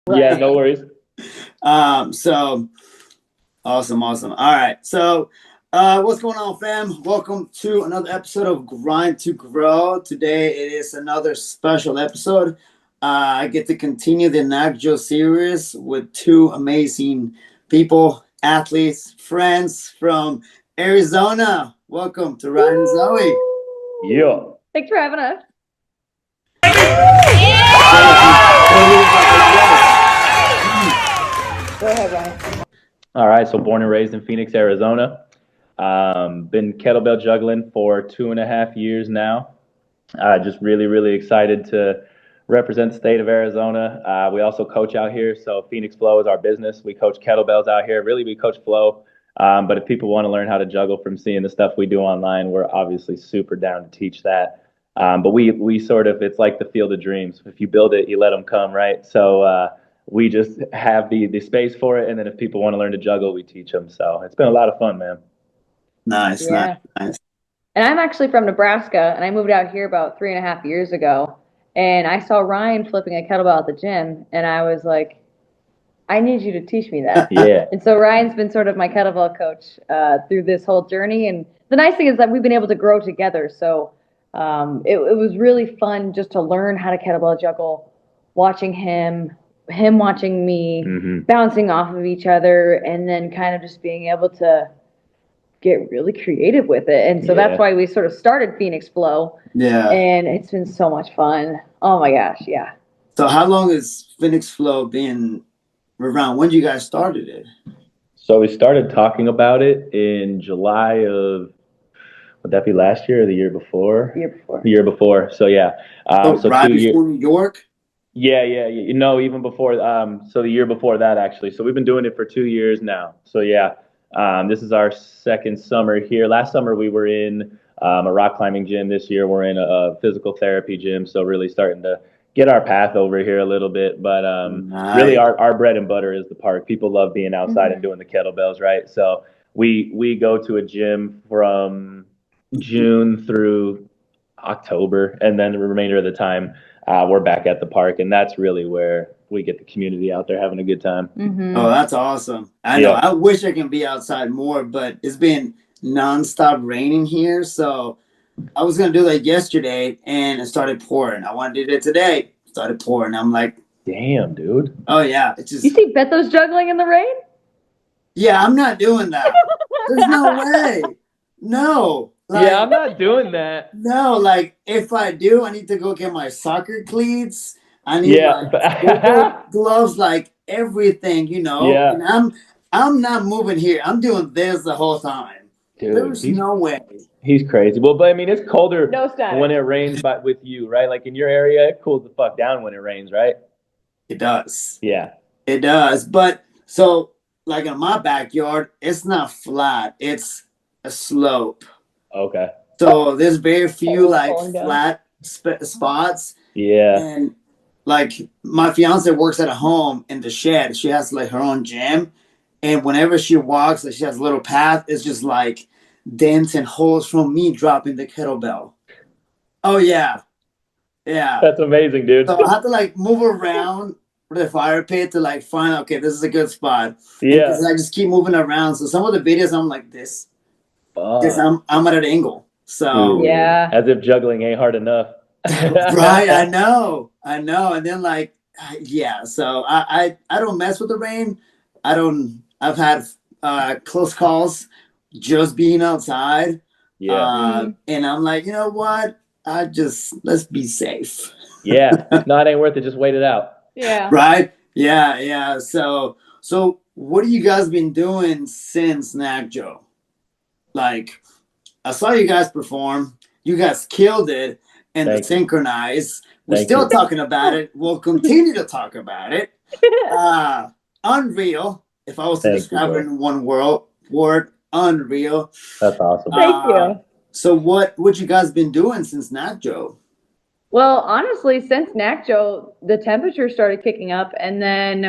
Yeah, no worries. So awesome. All right. So what's going on, fam? Welcome to another episode of Grind to Grow. Today it is another special episode. I get to continue the NACJO series with two amazing people, athletes, friends from Arizona. Welcome to Ryan and Zoe. Yeah. Thanks for having us. Go ahead, Ryan. All right. So born and raised in Phoenix, Arizona. Been kettlebell juggling for 2.5 years now. Just really, really excited to represent the state of Arizona. We also coach out here. So Phoenix Flow is our business. We coach kettlebells out here. Really, we coach flow. But if people want to learn how to juggle from seeing the stuff we do online, we're obviously super down to teach that. But we sort of, it's like the field of dreams. If you build it, you let them come, right? So we just have the space for it. And then if people want to learn to juggle, we teach them. So it's been a lot of fun, man. Nice. Yeah. And I'm actually from Nebraska, and I moved out here about 3.5 years ago. And I saw Ryan flipping a kettlebell at the gym, and I was like, I need you to teach me that. Yeah. And so Ryan's been sort of my kettlebell coach through this whole journey. And the nice thing is that we've been able to grow together. So it was really fun just to learn how to kettlebell juggle, watching him watching me, bouncing off of each other, and then kind of just being able to get really creative with it. And so that's why we sort of started Phoenix Flow. Yeah. And it's been so much fun. Oh my gosh, yeah. So how long has Phoenix Flow been around? When you guys started it? So we started talking about it in July of, would that be last year or the year before? Year before. The year before. So yeah. So right before New York? Yeah. You know, even before. So the year before that, actually. So we've been doing it for 2 years now. So yeah. This is our second summer here. Last summer we were in a rock climbing gym. This year we're in a physical therapy gym. So really starting to get our path over here a little bit. But really our bread and butter is the park. People love being outside and doing the kettlebells, right? So we go to a gym from June through October, and then the remainder of the time we're back at the park, and that's really where we get the community out there having a good time. Oh, that's awesome. I know. I wish I can be outside more, but it's been nonstop raining here. So I was going to do that yesterday, and it started pouring. I wanted to do it today. It started pouring. I'm like, damn, dude. Oh, yeah. It's just... You see Bethos juggling in the rain? Yeah, I'm not doing that. There's no way. No. Yeah, I'm not doing that. No, like, if I do, I need to go get my soccer cleats. I need gloves, like everything, you know. Yeah. And I'm not moving here. I'm doing this the whole time. Dude, there's no way. He's crazy. Well, but I mean, it's colder No when it rains, but with you, right? Like in your area, it cools the fuck down when it rains, right? It does. Yeah. It does. But so, like in my backyard, it's not flat. It's a slope. Okay. So there's very few like flat spots. Yeah. And like my fiance works at a home in the shed. She has like her own gym, and whenever she walks, like, she has a little path. It's just like dents and holes from me dropping the kettlebell. Oh yeah. That's amazing, dude. So I have to like move around the fire pit to like find, okay, this is a good spot. Yeah. And I just keep moving around. So some of the videos I'm like this. Because I'm at an angle. So yeah. As if juggling ain't hard enough. Right, I know. And then like so I don't mess with the rain. I've had close calls just being outside. Yeah. And I'm like, you know what? Let's be safe. Yeah. No, it ain't worth it. Just wait it out. Yeah. Right? Yeah. So what have you guys been doing since NACJO? Like, I saw you guys perform. You guys killed it. And the synchronize. We're still talking about it. We'll continue to talk about it. Unreal. If I was to describe it in one word, unreal. That's awesome. Thank you. So what you guys been doing since NACJO? Well, honestly, since NACJO, the temperature started kicking up, and then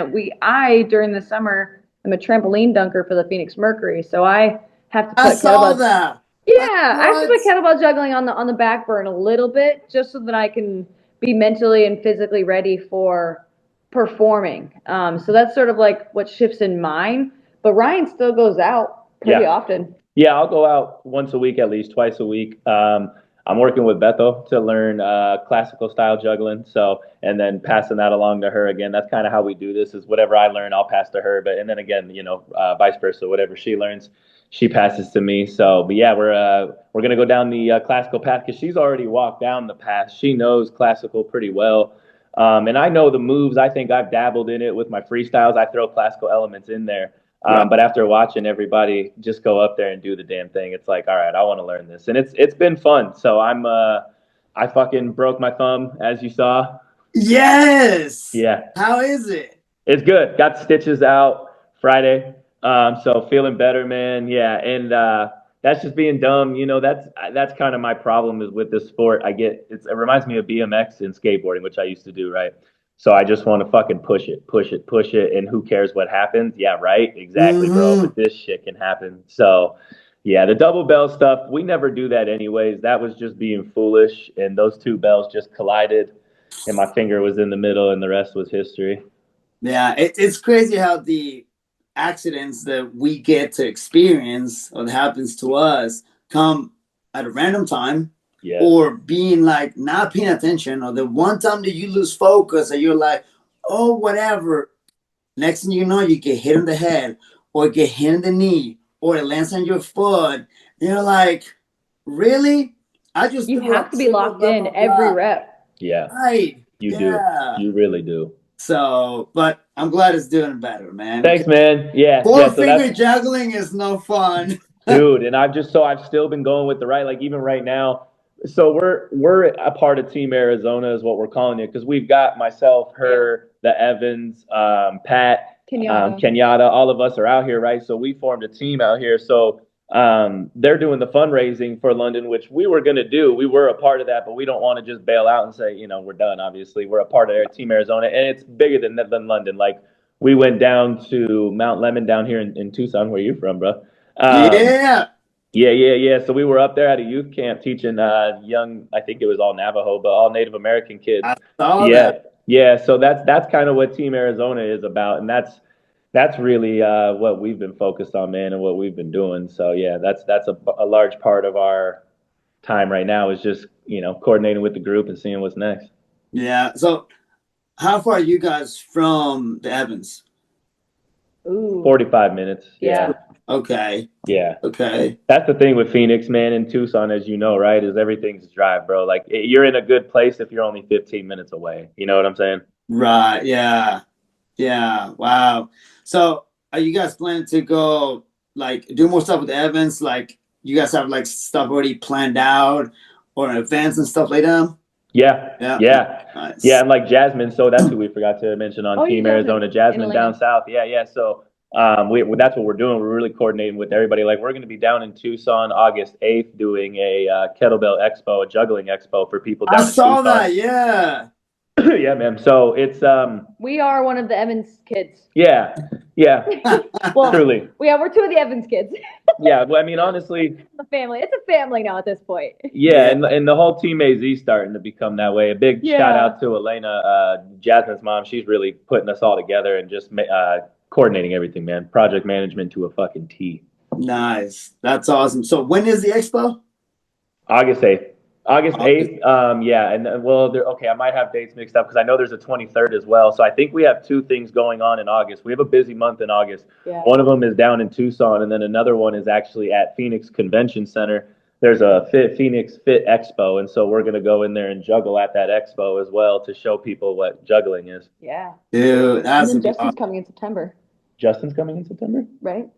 during the summer, I'm a trampoline dunker for the Phoenix Mercury, so I have to put I saw that. Yeah, I have to put kettlebell juggling on the back burner a little bit, just so that I can be mentally and physically ready for performing. So that's sort of like what shifts in mine. But Ryan still goes out pretty often. Yeah, I'll go out once a week, at least twice a week. I'm working with Bethel to learn classical style juggling. So, and then passing that along to her again. That's kind of how we do this. Is whatever I learn, I'll pass to her. But and then again, vice versa. Whatever she learns, she passes to me. So, but yeah, we're gonna go down the classical path because she's already walked down the path. She knows classical pretty well. And I know the moves. I think I've dabbled in it with my freestyles. I throw classical elements in there. But after watching everybody just go up there and do the damn thing, it's like, all right, I want to learn this, and it's been fun. So I fucking broke my thumb, as you saw. Yes. Yeah. How is it? It's good. Got stitches out Friday. So feeling better, man. Yeah, and that's just being dumb. That's kind of my problem is with this sport. It reminds me of BMX and skateboarding, which I used to do, right? So I just want to fucking push it, and who cares what happens? Yeah, right, exactly, bro. But this shit can happen. So, yeah, the double bell stuff, we never do that anyways. That was just being foolish, and those two bells just collided, and my finger was in the middle, and the rest was history. Yeah, it's crazy how the accidents that we get to experience or that happens to us come at a random time. Yeah. Or being like not paying attention, or the one time that you lose focus and you're like, oh, whatever. Next thing you know, you get hit in the head or get hit in the knee or it lands on your foot. And you're like, really? You have to be locked in every rep. Yeah. Right. You do. You really do. So, but I'm glad it's doing better, man. Thanks, man. Yeah. Four-finger juggling is no fun. Dude, and I've still been going with the right, like even right now. So we're a part of Team Arizona is what we're calling it because we've got myself, her, the Evans, Pat, Kenyatta, all of us are out here, right? So we formed a team out here. So they're doing the fundraising for London, which we were going to do. We were a part of that, but we don't want to just bail out and say, we're done. Obviously, we're a part of Team Arizona, and it's bigger than London. Like we went down to Mount Lemon down here in Tucson, where you're from, bro. Yeah. So we were up there at a youth camp teaching young, I think it was all Navajo, but all Native American kids. I saw that. Yeah. So that's kind of what Team Arizona is about, and that's really what we've been focused on, man, and what we've been doing. So yeah, that's a large part of our time right now is just coordinating with the group and seeing what's next. Yeah. So how far are you guys from the Evans? 45 minutes. Yeah. Okay. Yeah. Okay. That's the thing with Phoenix, man, and Tucson, as you know, right, is everything's drive, bro. Like you're in a good place if you're only 15 minutes away. You know what I'm saying? Right. Yeah. Yeah. Wow. So are you guys planning to go like do more stuff with Evans? Like you guys have like stuff already planned out or events and stuff like that? Yeah. Nice. Yeah, and like Jasmine, so that's who we forgot to mention on Team Arizona. Jasmine down south. Yeah. So that's what we're doing. We're really coordinating with everybody. Like we're going to be down in Tucson August 8th doing a kettlebell expo, a juggling expo for people down in Tucson. I saw that, yeah. Yeah, man. So it's we are one of the Evans kids. Yeah. Well, truly. We're two of the Evans kids. Yeah, well, I mean, honestly, it's a family now at this point. Yeah, and the whole Team AZ starting to become that way. A big shout out to Elena, Jasmine's mom. She's really putting us all together and just coordinating everything, man. Project management to a fucking T. Nice. That's awesome. So when is the expo? August 8th. August 8th, yeah, and I might have dates mixed up because I know there's a 23rd as well. So I think we have two things going on in August. We have a busy month in August. Yeah. One of them is down in Tucson, and then another one is actually at Phoenix Convention Center. There's a Phoenix Fit Expo, and so we're going to go in there and juggle at that expo as well to show people what juggling is. Yeah. Dude, that's and then Justin's coming in September. Justin's coming in September? Right.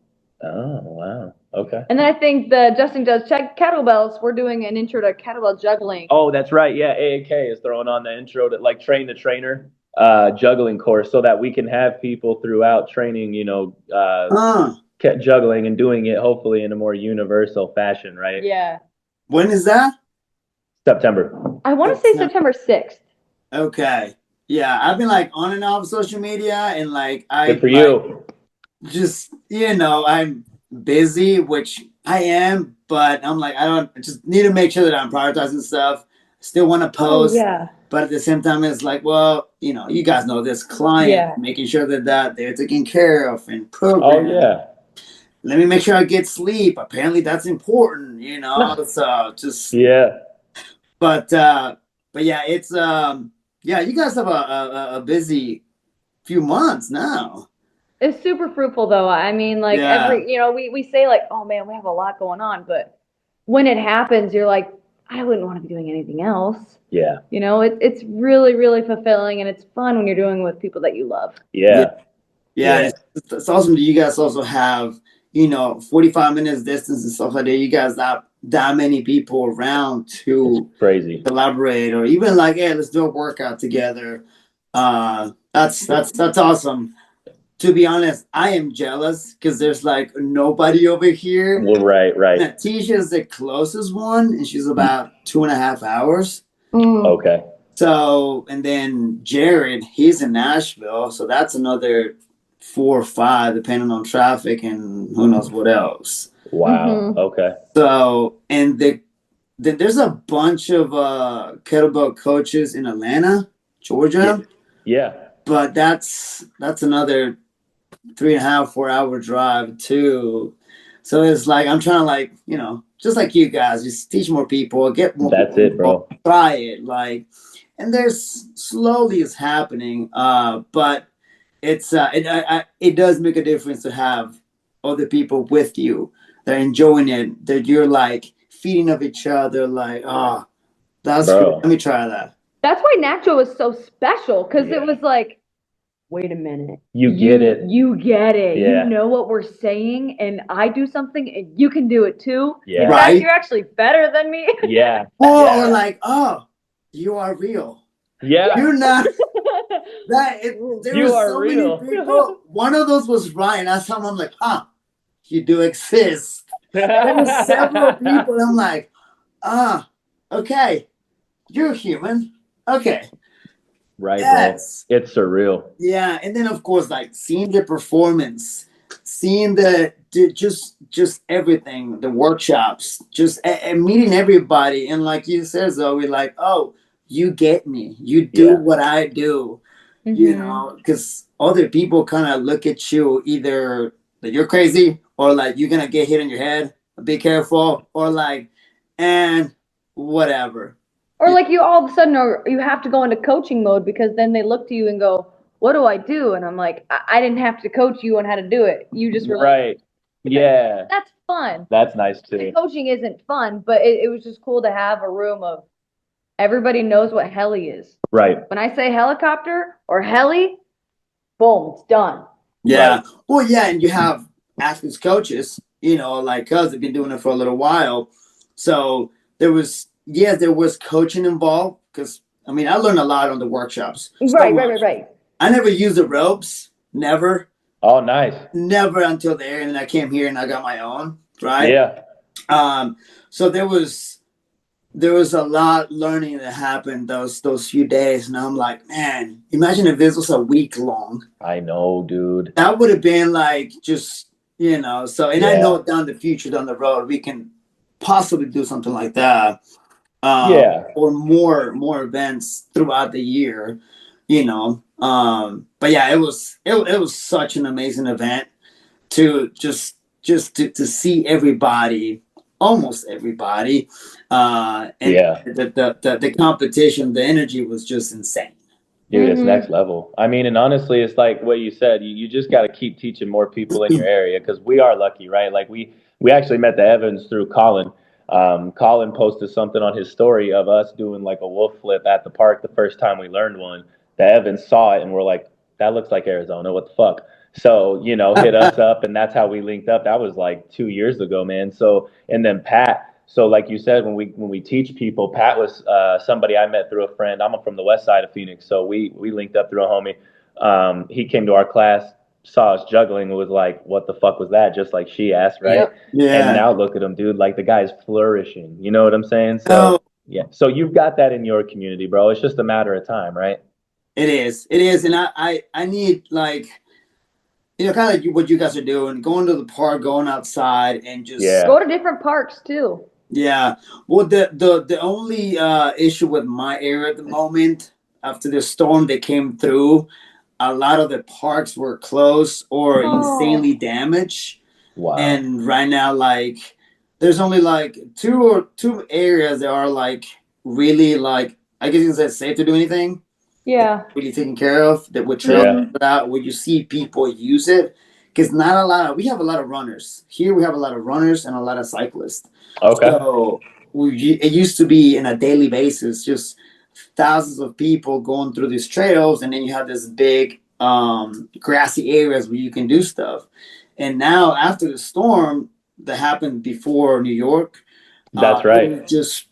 Oh, wow. Okay. And then I think Justin does check kettlebells. We're doing an intro to kettlebell juggling. Oh, that's right. Yeah, AAK is throwing on the intro to like train the trainer juggling course so that we can have people throughout training, juggling and doing it hopefully in a more universal fashion, right? Yeah. When is that? September. I want to say September 6th. Okay. Yeah, I've been like on and off social media and like Good for you. Just I'm busy, which I am, but I'm like I just need to make sure that I'm prioritizing stuff. still want to Oh post, yeah. but at the same time, it's like, well, you guys know this client, Yeah. making sure that they're taken care of and Oh program. yeah. Let me make sure I get sleep. Apparently, that's important, So just, Yeah. but yeah, it's yeah, you guys have a busy few months now. It's super fruitful though. I mean, like Yeah, we say like, oh man, we have a lot going on, but when it happens, you're like, I wouldn't want to be doing anything else. Yeah. It's really, really fulfilling and it's fun when you're doing it with people that you love. yeah, Yeah. yeah. Yeah. It's awesome that you guys also have 45 minutes distance and stuff like that. You guys not that many people around It's to crazy. collaborate, or even like, hey, let's do a workout together. That's awesome. To be honest, I am jealous because there's like nobody over here. Well, right, right. Tisha's the closest one, and she's about 2.5 hours. Mm. Okay. So, and then Jared, he's in Nashville, so that's another 4 or 5, depending on traffic and who knows what else. Wow. Mhm. Okay. So, and there's a bunch of kettlebell coaches in Atlanta, Georgia, Yeah. but that's another 3.5, 4 hour drive too. So it's like I'm trying to, like, just like you guys, just teach more people, get more That's people it, bro. involved, try it, like, and there's slowly it's happening. But it does make a difference to have other people with you. They're enjoying it. That you're like feeding of each other. Like, that's great. Bro. Let me try that. That's why Nacho was so special because Yeah. it was like, wait a minute. You get it. You get it. Yeah. You know what we're saying, and I do something, and you can do it too. Yeah. In fact, Right? you're actually better than me. Yeah. Or like, you are real. Yeah. You're not. There You were are so real. many people. One of those was Ryan. I saw him. I'm like, you do exist. There were several people. I'm like, okay, you're human. Okay, Right, yes, bro. It's surreal. yeah. And then of course, like seeing the performance, seeing just everything, the workshops, just and meeting everybody, and like you said, Zoe, like, oh, you get me. You do Yeah. what I do. Mhm. Because other people kind of look at you either that you're crazy, or like you're gonna get hit in your head. Be careful, or like, and whatever. Or like you all of a sudden, or you have to go into coaching mode because then they look to you and go, "What do I do?" And I'm like, I didn't have to coach you on how to do it. You just were like, Right. Yeah. that's fun. That's nice The too. coaching isn't fun, but it was just cool to have a room of everybody knows what heli is. Right. When I say helicopter or heli, boom, it's done. Yeah. Right. Well, yeah, and you have athletes coaches, like us, have been doing it for a little while. So there was coaching involved, because I mean I learned a lot on the workshops. So much. Right. I never used the ropes, never, Oh, nice. never until there, and then I came here and I got my own, right? Yeah. So there was a lot learning that happened those few days, and I'm like, man, imagine if this was a week long. I know, dude. That would have been like just so, and I Yeah. know down the future, down the road, we can possibly do something like that, Yeah. or more events throughout the year, but yeah, it was such an amazing event to to see everybody, almost everybody, and Yeah. the competition, the energy was just insane. Dude, it's Mhm. next level. I mean, and honestly, it's like what you said. You just got to keep teaching more people in your area because we are lucky, right? Like we actually met the Evans through Colin. Colin posted something on his story of us doing like a wolf flip at the park the first time we learned one. The Evans saw it and we're like, that looks like Arizona. What the fuck? So, hit us up and that's how we linked up. That was like 2 years ago, man. So, and then Pat. So, like you said, when we teach people, Pat was somebody I met through a friend. I'm from the west side of Phoenix, so we linked up through a homie. He came to our class, saw us juggling, and was like, "What the fuck was that?" Just like she asked, right? Yep. And Yeah. now look at him, dude. Like the guy's flourishing. You know what I'm saying? Oh, So yeah. So you've got that in your community, bro. It's just a matter of time, right? it is, and I need, like, kind of like what you guys are doing, going to the park, going outside, and just Yeah. Go to different parks too. Yeah. Well, the only issue with my area at the moment, after the storm that came through, a lot of the parks were closed or Oh, insanely damaged. Wow. And right now, like, there's only like two areas that are like really like, I guess you can say safe to do anything, yeah. really taken care of, that with trails Yeah. Hmm. that where you see people use it. Because not a lot of, we have a lot of runners here. We have a lot of runners and a lot of cyclists. Okay. So it used to be in a daily basis, just thousands of people going through these trails, and then you have this big grassy areas where you can do stuff. And now after the storm that happened before New York, That's right.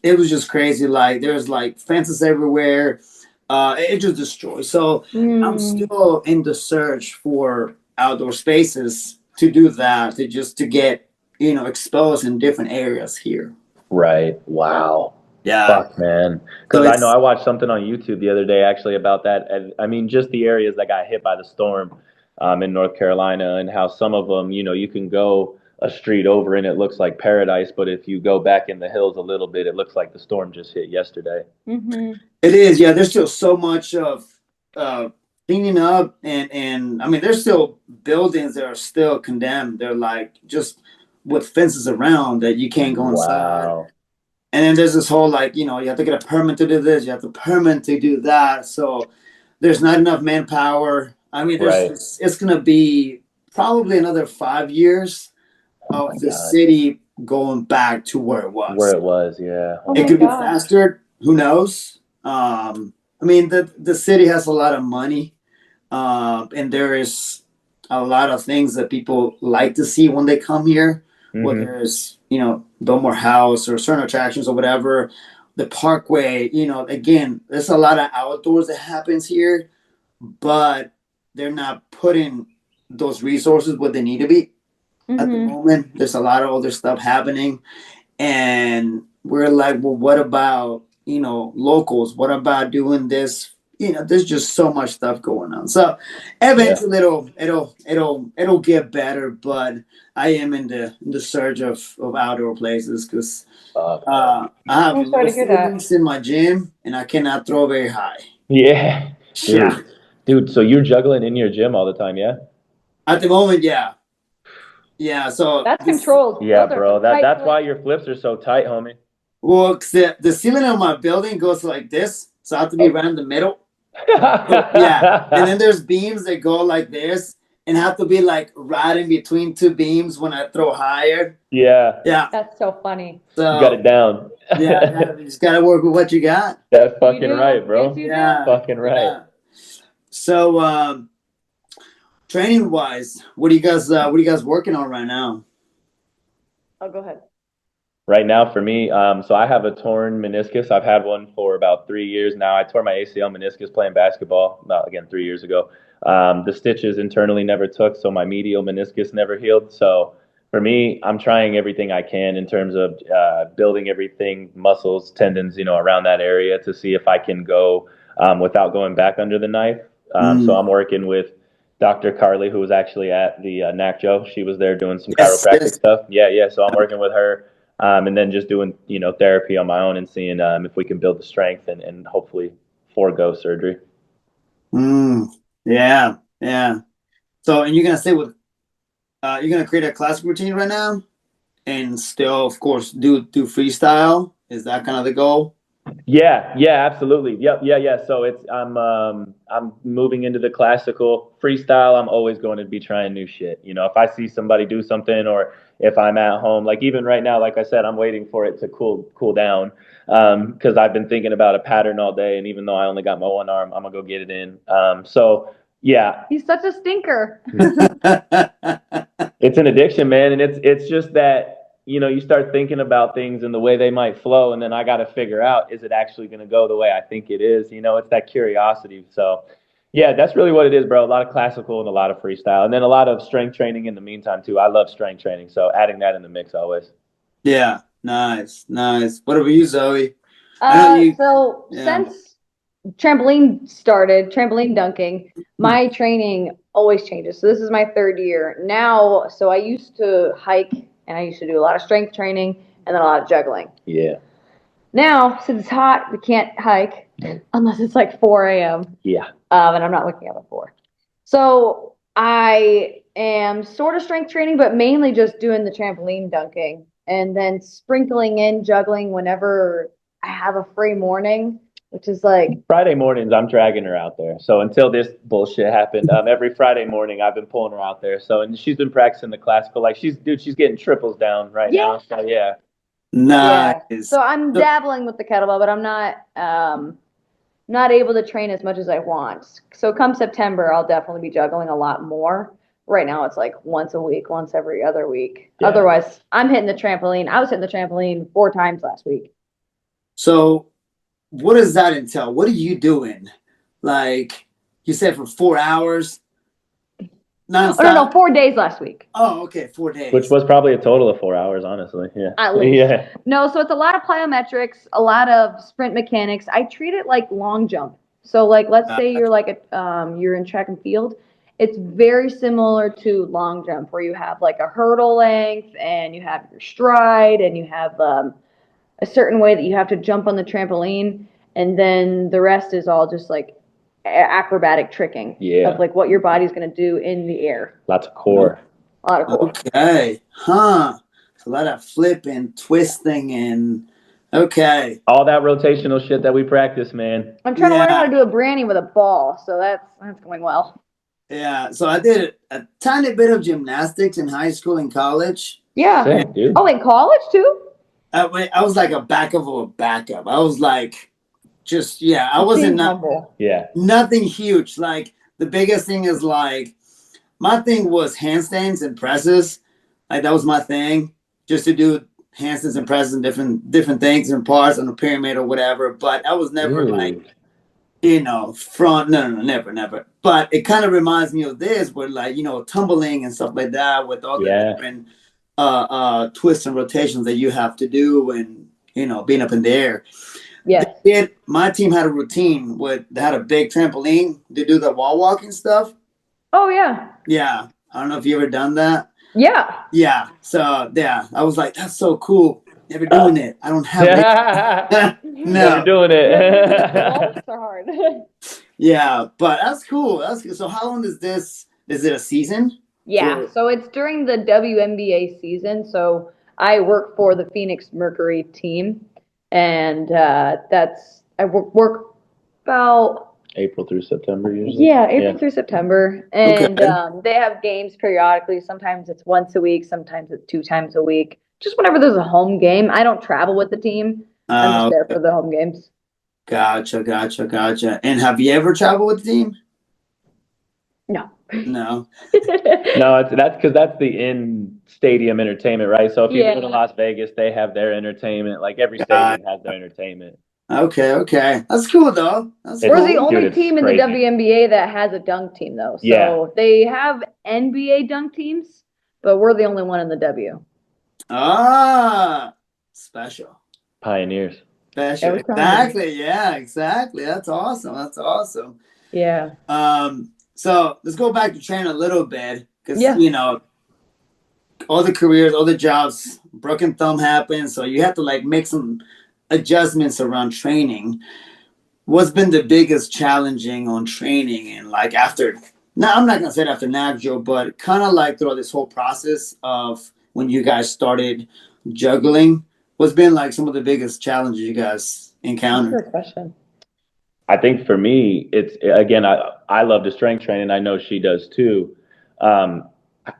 it was just crazy. Like there's like fences everywhere. It just destroyed. So I'm Mm. still in the search for outdoor spaces to do that, to just to get exposed in different areas here. Right. Wow. Yeah. Fuck, man. So Because I know it's I watched something on YouTube the other day actually about that. And I mean, just the areas that got hit by the storm in North Carolina and how some of them, you can go a street over and it looks like paradise. But if you go back in the hills a little bit, it looks like the storm just hit yesterday. Hmm. it is, yeah. There's still so much of uh, cleaning up, and I mean, there's still buildings that are still condemned. They're like just with fences around that you can't go inside. Wow. And then there's this whole like you have to get a permit to do this, you have to permit to do that. So there's not enough manpower. I mean, Right. it's gonna be probably another 5 years Oh my of the God. city going back to where it Where was. it was. Yeah. Oh It my could be gosh. faster. Who knows? I mean, the city has a lot of money, and there is a lot of things that people like to see when they come here. Hmm. Whether it's Biltmore House or certain attractions or whatever, the Parkway. Again, there's a lot of outdoors that happens here, but they're not putting those resources where they need to be at the Hmm. moment. There's a lot of other stuff happening, and we're like, well, what about locals? What about doing this? There's just so much stuff going on. So Yeah. eventually it'll get better, but I am in the search of outdoor places because Fuck, man. I have I'm sorry low to hear that. ceilings in my gym and I cannot throw very high. Yeah. Yeah, Dude. So you're juggling in your gym all the time, yeah? at the moment, yeah, yeah. So That's this, controlled. Yeah, Those are bro. some That tight that's why flips. your flips are so tight, homie. well, 'cause the ceiling of my building goes like this, so I have to be Oh. right in the middle. So yeah, and then there's beams that go like this and have to be like right in between two beams when I throw higher. Yeah, Yeah. That's so funny. you got it So down. yeah, you just gotta work with what you got. That's You fucking do. right, Yes, bro. you do. Yeah, Fucking right. yeah. So training wise, what are you guys working on right now? Oh, go ahead. Right now, for me, so I have a torn meniscus. I've had one for about 3 years now. I tore my ACL meniscus playing basketball, again, 3 years ago. The stitches internally never took, so my medial meniscus never healed. So for me, I'm trying everything I can in terms of building everything, muscles, tendons, around that area to see if I can go without going back under the knife. So Mm. I'm working with Dr. Carly, who was actually at the NACJO. She was there doing some Yes, chiropractic yes. stuff. Yeah, yeah. So I'm working with her, and then just doing therapy on my own and seeing if we can build the strength and hopefully forego surgery. Mm. Yeah, yeah. So and you're gonna stay with you're gonna create a classic routine right now and still of course do freestyle. Is that kind of the goal? Yeah, yeah, absolutely. Yep, yeah, yeah. So I'm moving into the classical freestyle. I'm always going to be trying new shit. If I see somebody do something or if I'm at home, like even right now, like I said, I'm waiting for it to cool down. Because I've been thinking about a pattern all day, and even though I only got my one arm, I'm gonna go get it in. So yeah, He's such a stinker. it's an addiction, man, and it's just that you start thinking about things and the way they might flow, and then I got to figure out, is it actually going to go the way I think it is? It's that curiosity. So, yeah, that's really what it is, bro. A lot of classical and a lot of freestyle, and then a lot of strength training in the meantime too. I love strength training, so adding that in the mix always. Yeah, nice, nice. What about you, Zoe? I know you. So Yeah. since trampoline started, trampoline dunking, my training always changes. So this is my third year now. So I used to hike and I used to do a lot of strength training. and then a lot of juggling. Yeah. Now, since it's hot, we can't hike unless it's like 4 a.m. Yeah. And I'm not waking up at 4. So I am sort of strength training, but mainly just doing the trampoline dunking and then sprinkling in juggling whenever I have a free morning, which is like, Friday mornings, I'm dragging her out there. So until this bullshit happened, every Friday morning I've been pulling her out there. So and she's been practicing the classical. Like she's getting triples down right yeah, now. So yeah. yeah. Nice. So I'm So, dabbling with the kettlebell, but I'm not able to train as much as I want. So come September, I'll definitely be juggling a lot more. Right now, it's like once a week, once every other week. Yeah. Otherwise, I'm hitting the trampoline. I was hitting the trampoline 4 times last week. so what does that entail? What are you doing? Like you said, for 4 hours, Oh, nonstop? no, 4 days last week. Oh, okay, 4 days. Which was probably a total of 4 hours, honestly. Yeah. At least. Yeah. No, so it's a lot of plyometrics, a lot of sprint mechanics. I treat it like long jump. So like let's say you're like you're in track and field. It's very similar to long jump where you have like a hurdle length and you have your stride and you have a certain way that you have to jump on the trampoline, and then the rest is all just like acrobatic tricking of like what your body's going to do in the air. Lots of core. A lot of core. Okay, huh? A lot of flipping, twisting, and okay. All that rotational shit that we practice, man. I'm trying to learn Yeah. how to do a brandy with a ball, so that's going well. Yeah, so I did a tiny bit of gymnastics in high school and college. Yeah. Sick, dude. Oh, in college too? I was like a backup of a backup. I was like, I wasn't humble. Yeah. nothing huge. Like the biggest thing is like my thing was handstands and presses. Like that was my thing, just to do handstands and presses and different things and parts on the pyramid or whatever. But I was never like, front. No, never. But it kind of reminds me of this, where like tumbling and stuff like that, with all the different twists and rotations that you have to do, and being up in the air. Yes. My team had a routine they had a big trampoline to do the wall walking stuff. Oh yeah. Yeah, I don't know if you ever done that. Yeah. Yeah. So yeah, I was like, that's so cool. Never doing it. I don't have it. Never No. doing The it. walls are hard. Yeah, but that's cool. That's good. So how long is this? Is it a season? Yeah. So it's during the WNBA season. So I work for the Phoenix Mercury team, and I work about April through September usually. Yeah, April through September. And Okay. they have games periodically. Sometimes it's once a week, sometimes it's 2 times a week. Just whenever there's a home game. I don't travel with the team. I'm just there for the home games. Gotcha. And have you ever traveled with the team? No. No. No, that's because that's the in-stadium entertainment, right? So if you Yeah. go to Las Vegas, they have their entertainment. Like every stadium has their entertainment. Okay. That's cool though. That's We're cool. the only Dude, it's team in the crazy. WNBA that has a dunk team, though. So Yeah. they have NBA dunk teams, but we're the only one in the W. Special. Pioneers. Special. Exactly. Yeah, exactly. That's awesome. Yeah. So let's go back to training a little bit, because all the careers, all the jobs, broken thumb happens, so you have to like make some adjustments around training. What's been the biggest challenging on training, and like after? Now I'm not gonna say it after NACJO, but kind of like throughout this whole process of when you guys started juggling, what's been like some of the biggest challenges you guys encountered? That's a good question. I think for me, it's again, I love the strength training. I know she does too.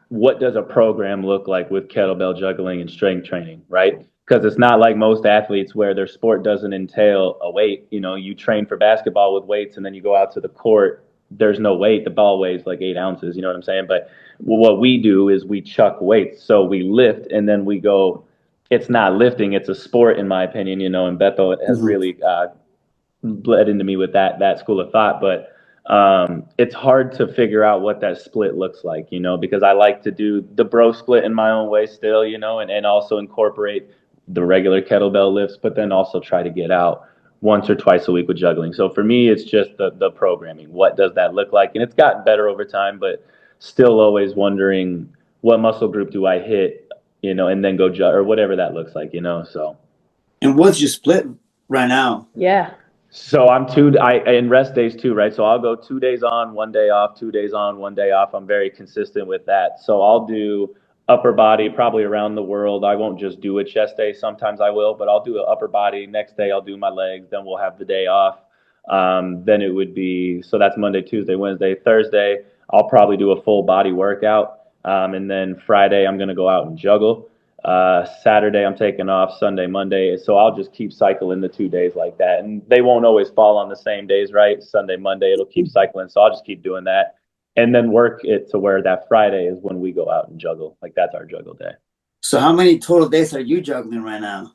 What does a program look like with kettlebell juggling and strength training, right? Because it's not like most athletes where their sport doesn't entail a weight. You train for basketball with weights and then you go out to the court. There's no weight. The ball weighs like 8 ounces. You know what I'm saying? But what we do is we chuck weights. So we lift and then we go. It's not lifting. It's a sport, in my opinion. And Beto has really bled into me with that school of thought. But it's hard to figure out what that split looks like, because I like to do the bro split in my own way still, and also incorporate the regular kettlebell lifts, but then also try to get out once or twice a week with juggling. So for me, it's just the programming. What does that look like? And it's gotten better over time, but still always wondering what muscle group do I hit and then go or whatever that looks like, so. And what's your split right now? Yeah. So I'm in rest days too, right? So I'll go 2 days on, 1 day off, 2 days on, 1 day off. I'm very consistent with that. So I'll do upper body probably around the world. I won't just do a chest day. Sometimes I will, but I'll do an upper body. Next day I'll do my legs. Then we'll have the day off. Then it would be, so that's Monday, Tuesday, Wednesday, Thursday. I'll probably do a full body workout. And then Friday I'm going to go out and juggle. Saturday I'm taking off, Sunday, Monday. So I'll just keep cycling the 2 days like that. And they won't always fall on the same days, right? Sunday, Monday, it'll keep cycling. So I'll just keep doing that. And then work it to where that Friday is when we go out and juggle. Like that's our juggle day. So how many total days are you juggling right now?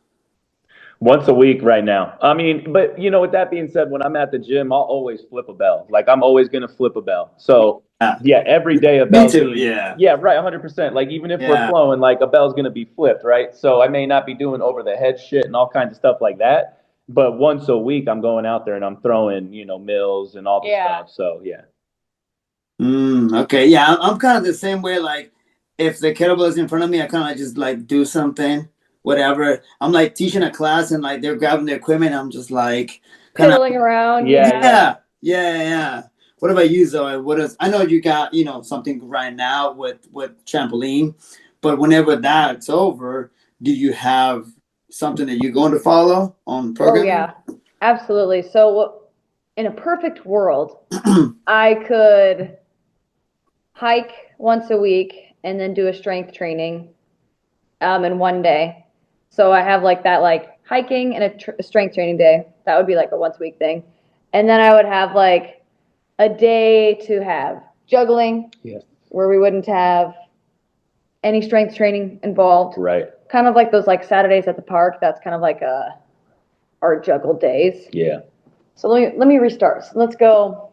Once a week right now. I mean, but with that being said, when I'm at the gym, I'll always flip a bell. Like I'm always gonna flip a bell. So yeah, every day a Me bell's too. being, Yeah. yeah, right, 100%. Like even if we're Yeah. flowing, like a bell's gonna be flipped, right? So I may not be doing over the head shit and all kinds of stuff like that, but once a week I'm going out there and I'm throwing, mills and all the stuff. So yeah. Okay. Yeah, I'm kind of the same way. Like, if the kettlebell is in front of me, I kind of just like do something, whatever. I'm like teaching a class and like they're grabbing the equipment. I'm just like kind of Piddling around. yeah. What about you, Zoe? I know you got something right now with trampoline, but whenever that's over, do you have something that you're going to follow on Oh programming? yeah, absolutely. So in a perfect world, I could hike once a week and then do a strength training in one day. So I have like that, like hiking and a strength training day. That would be like a once a week thing. And then I would have like a day to have juggling, Yeah. where we wouldn't have any strength training involved. Right. Kind of like those like Saturdays at the park. That's kind of like our juggle days. Yeah. So let me restart. So let's go.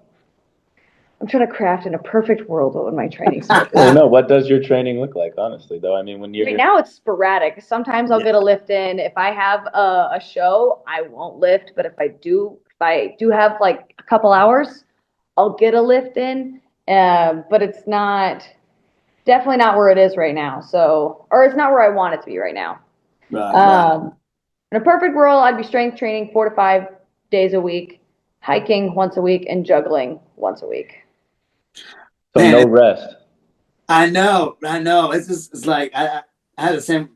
I'm trying to craft in a perfect world what would my training schedule. Well, no, what does your training look like, honestly, though? I mean, when you're Right now it's sporadic. Sometimes I'll get a lift in. If I have a show, I won't lift. But if I do have like a couple hours, I'll get a lift in. But it's definitely not where it is right now. So, or it's not where I want it to be right now. Right. In a perfect world, I'd be strength training 4 to 5 days a week, hiking once a week, and juggling once a week. So Man, no rest. I know. It's like I had the same.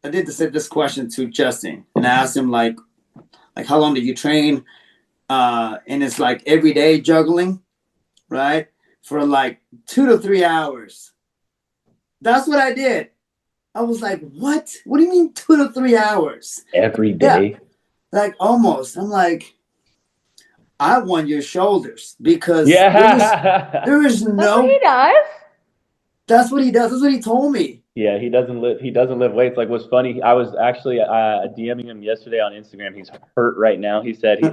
I did this question to Justin, and I asked him like how long did you train? And it's like every day juggling, right? For like 2 to 3 hours. That's what I did. I was like, what? What do you mean 2 to 3 hours? Every day? Yeah, like almost. I'm like, I want your shoulders because there is no. That's what he does. That's what he does. That's what he told me. Yeah, he doesn't lift weights. Like what's funny, I was actually DMing him yesterday on Instagram. He's hurt right now. He said he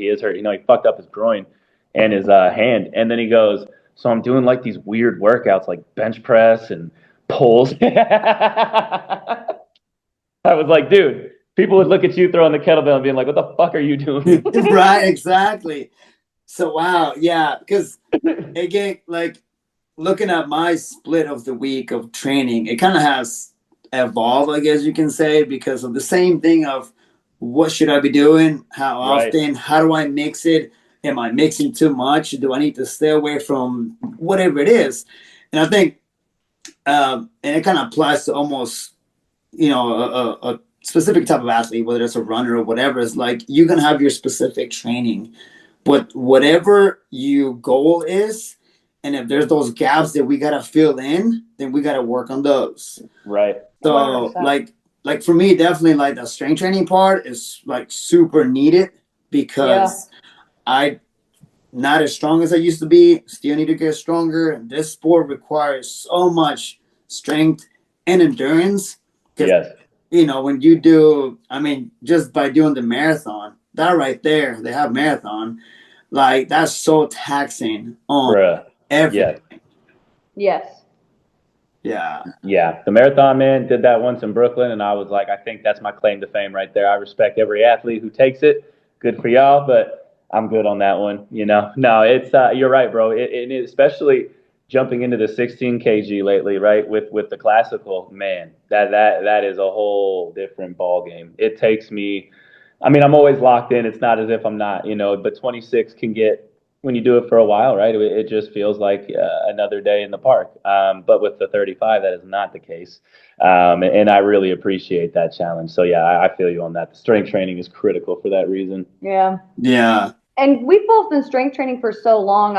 is hurt. He fucked up his groin and his hand. And then he goes, so I'm doing like these weird workouts like bench press and pulls. I was like, dude, people would look at you throwing the kettlebell and being like, what the fuck are you doing? Right, exactly. So wow, yeah, because again, like looking at my split of the week of training, it kind of has evolved, I guess you can say, because of the same thing of what should I be doing, how often, how do I mix it, am I mixing too much, do I need to stay away from whatever it is. And I think and it kind of applies to almost a specific type of athlete, whether it's a runner or whatever. It's like you're gonna have your specific training, but whatever your goal is, and if there's those gaps that we gotta fill in, then we gotta work on those. Right. So 100%. like for me, definitely like the strength training part is like super needed because I not as strong as I used to be. Still need to get stronger. And this sport requires so much strength and endurance. Yes. When you do, I mean, just by doing the marathon, that right there, they have marathon, like that's so taxing on everything. Yes. Yeah. Yeah. The marathon man did that once in Brooklyn, and I was like, I think that's my claim to fame right there. I respect every athlete who takes it. Good for y'all, but I'm good on that one. No, it's you're right, bro. It especially jumping into the 16 kg lately, right? With the classical, man, that is a whole different ball game. It takes me, I mean, I'm always locked in. It's not as if I'm not, but 26 can get when you do it for a while, right? It just feels like another day in the park. But with the 35, that is not the case. And I really appreciate that challenge. So yeah, I feel you on that. The strength training is critical for that reason. Yeah. Yeah. And we've both been strength training for so long.